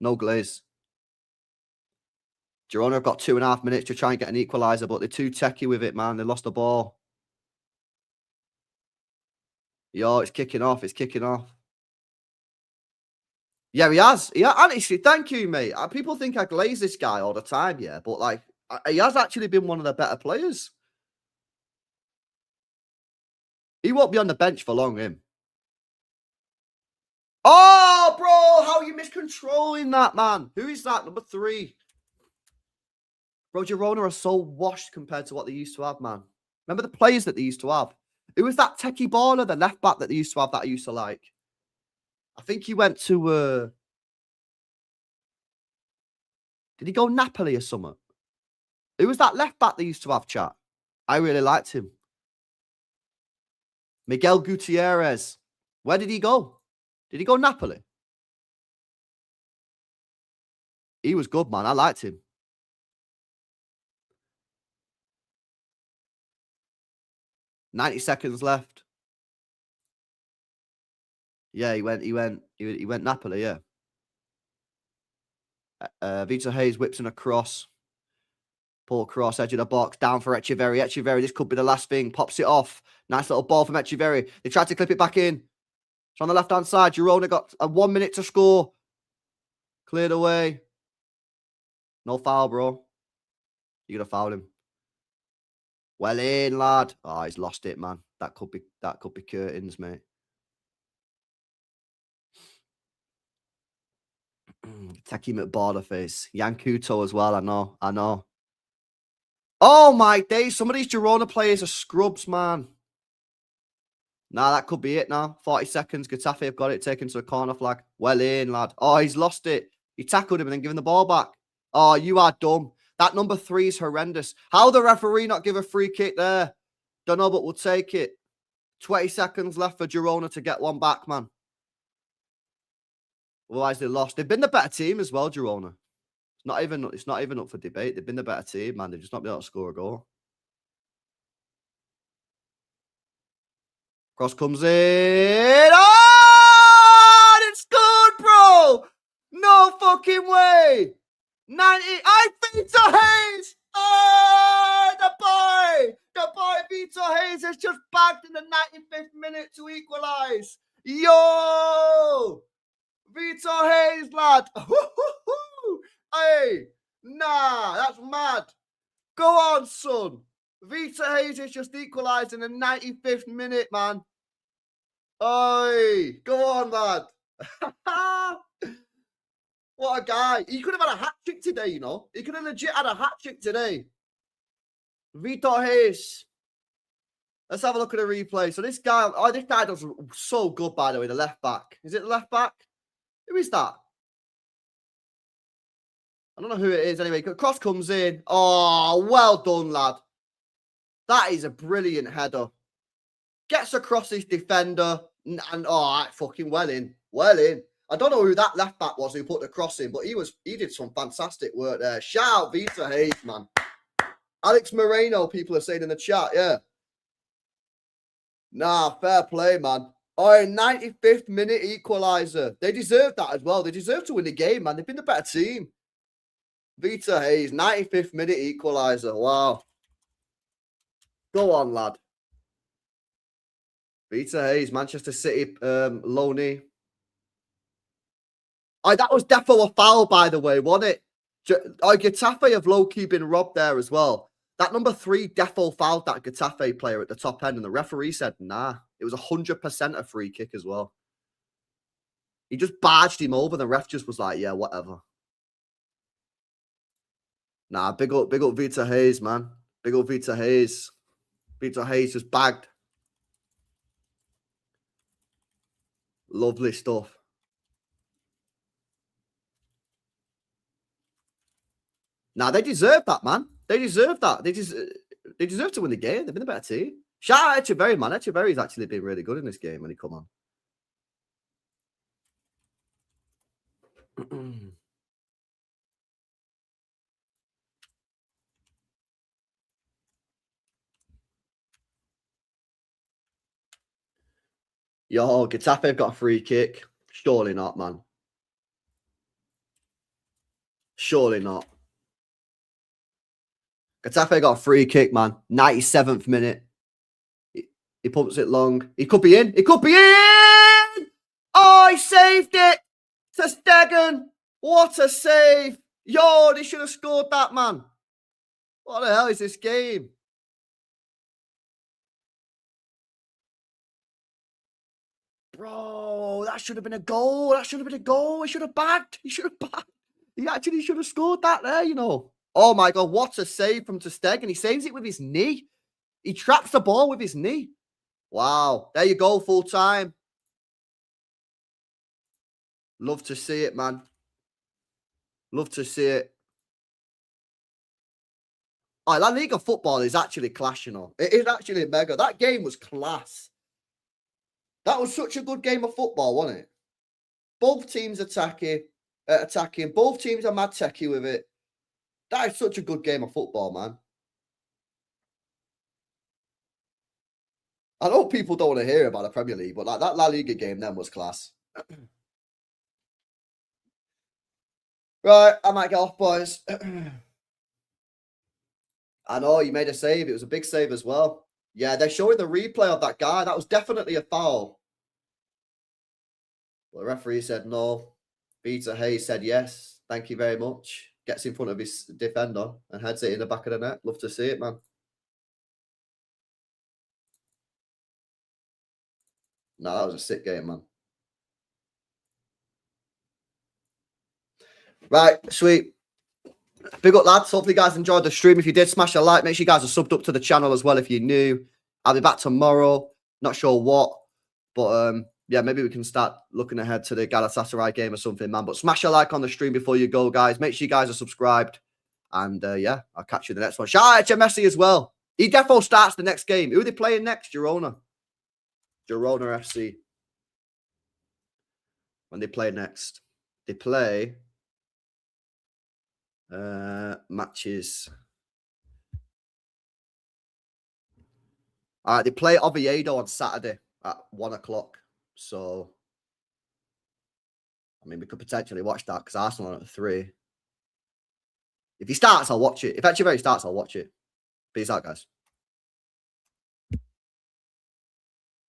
No glaze. Girona have got 2.5 minutes to try and get an equalizer, but they're too techie with it, man. They lost the ball. Yo, it's kicking off. It's kicking off. Yeah, he has. Yeah, honestly, thank you, mate. People think I glaze this guy all the time, yeah, but like, he has actually been one of the better players. He won't be on the bench for long, him. Oh, bro, how are you miscontrolling that, man? Who is that? Number 3. Bro, Jirona are so washed compared to what they used to have, man. Remember the players that they used to have? Who was that techie baller, the left back that they used to have that I used to like? I think he went to... Did he go Napoli or something? Who was that left back they used to have, chat? I really liked him. Miguel Gutierrez. Where did he go? Did he go Napoli? He was good, man. I liked him. "90 seconds left." Yeah, he went Napoli, yeah. Vita Hayes whips in a cross. Poor cross, edge of the box, down for Echeverri. Echeverri, this could be the last thing. Pops it off. Nice little ball from Echeverri. They tried to clip it back in. It's on the left-hand side. Girona got 1 minute to score. Cleared away. No foul, bro. You're going to foul him. Well in, lad. Oh, he's lost it, man. That could be curtains, mate. Taki McBorder face. Yankuto as well. I know. Oh my days. Some of these Girona players are scrubs, man. Nah, that could be it now. 40 seconds. Getafe have got it taken to a corner flag. Well in, lad. Oh, he's lost it. He tackled him and then given the ball back. Oh, you are dumb. That number 3 is horrendous. How the referee not give a free kick there? Don't know, but we'll take it. 20 seconds left for Jirona to get one back, man. Otherwise, they lost. They've been the better team as well, Girona. It's not even up for debate. They've been the better team, man. They've just not been able to score a goal. Cross comes in. Oh! It's scored, bro! No fucking way! 90. I Vito Hayes! Oh, the boy Vito Hayes has just bagged in the 95th minute to equalise. Yo! Vito Hayes, lad. Hey, nah, that's mad. Go on, son. Vito Hayes has just equalised in the 95th minute, man. Oi, go on, lad. What a guy. He could have had a hat trick today, you know. He could have legit had a hat trick today. Vito Hayes. Let's have a look at the replay. So this guy does so good, by the way, the left back. Is it the left back? Who is that? I don't know who it is anyway. Cross comes in. Oh, well done, lad. That is a brilliant header. Gets across his defender. And oh, fucking well in. Well in. I don't know who that left back was who put the cross in, but he did some fantastic work there. Shout out Vita Hayes, man. Alex Moreno, people are saying in the chat, yeah. Nah, fair play, man. Oh, 95th minute equaliser. They deserve that as well. They deserve to win the game, man. They've been the better team. Vita Hayes, 95th minute equaliser. Wow. Go on, lad. Vita Hayes, Manchester City, loanee. Oh, that was defo a foul, by the way, wasn't it? Getafe have low-key been robbed there as well. That number 3 defo fouled that Getafe player at the top end, and the referee said, nah. It was 100% a free kick as well. He just barged him over. The ref just was like, yeah, whatever. Nah, big up Vita Hayes, man. Big up Vita Hayes. Vita Hayes just bagged. Lovely stuff. Nah, they deserve that, man. They deserve that. They deserve to win the game. They've been the better team. Shout out Echeverri, man. Echeverri's actually been really good in this game when he come on. Yo, Getafe have got a free kick. Surely not, man. Surely not. Getafe got a free kick, man. 97th minute. He pumps it long. He could be in. He could be in! Oh, he saved it! To Stegen. What a save. Yo, they should have scored that, man. What the hell is this game? Bro, that should have been a goal. That should have been a goal. He should have bagged. He should have bagged. He actually should have scored that there, you know. Oh, my God. What a save from Ter Stegen. He saves it with his knee. He traps the ball with his knee. Wow. There you go, full time. Love to see it, man. Love to see it. Oh, La Liga football is actually class, you know. It is actually mega. That game was class. That was such a good game of football, wasn't it? Both teams attacking. Both teams are mad techie with it. That is such a good game of football, man. I know people don't want to hear about the Premier League, but like that La Liga game then was class. Right, I might get off, boys. I know, you made a save. It was a big save as well. Yeah, they're showing the replay of that guy. That was definitely a foul. Well, the referee said no. Vita Hayes said yes. Thank you very much. Gets in front of his defender and heads it in the back of the net. Love to see it, man. No, that was a sick game, man. Right, sweet. Big up, lads. Hopefully, you guys enjoyed the stream. If you did, smash a like. Make sure you guys are subbed up to the channel as well if you're new. I'll be back tomorrow. Not sure what, but yeah, maybe we can start looking ahead to the Galatasaray game or something, man. But smash a like on the stream before you go, guys. Make sure you guys are subscribed. And yeah, I'll catch you in the next one. Shout out to Messi as well. He defo starts the next game. Who are they playing next? Girona. Girona FC. When they play next. They play matches. All right, they play Oviedo on Saturday at 1 o'clock. So, I mean, we could potentially watch that because Arsenal are at 3. If he starts, I'll watch it. If Echeverri starts, I'll watch it. Peace out, guys.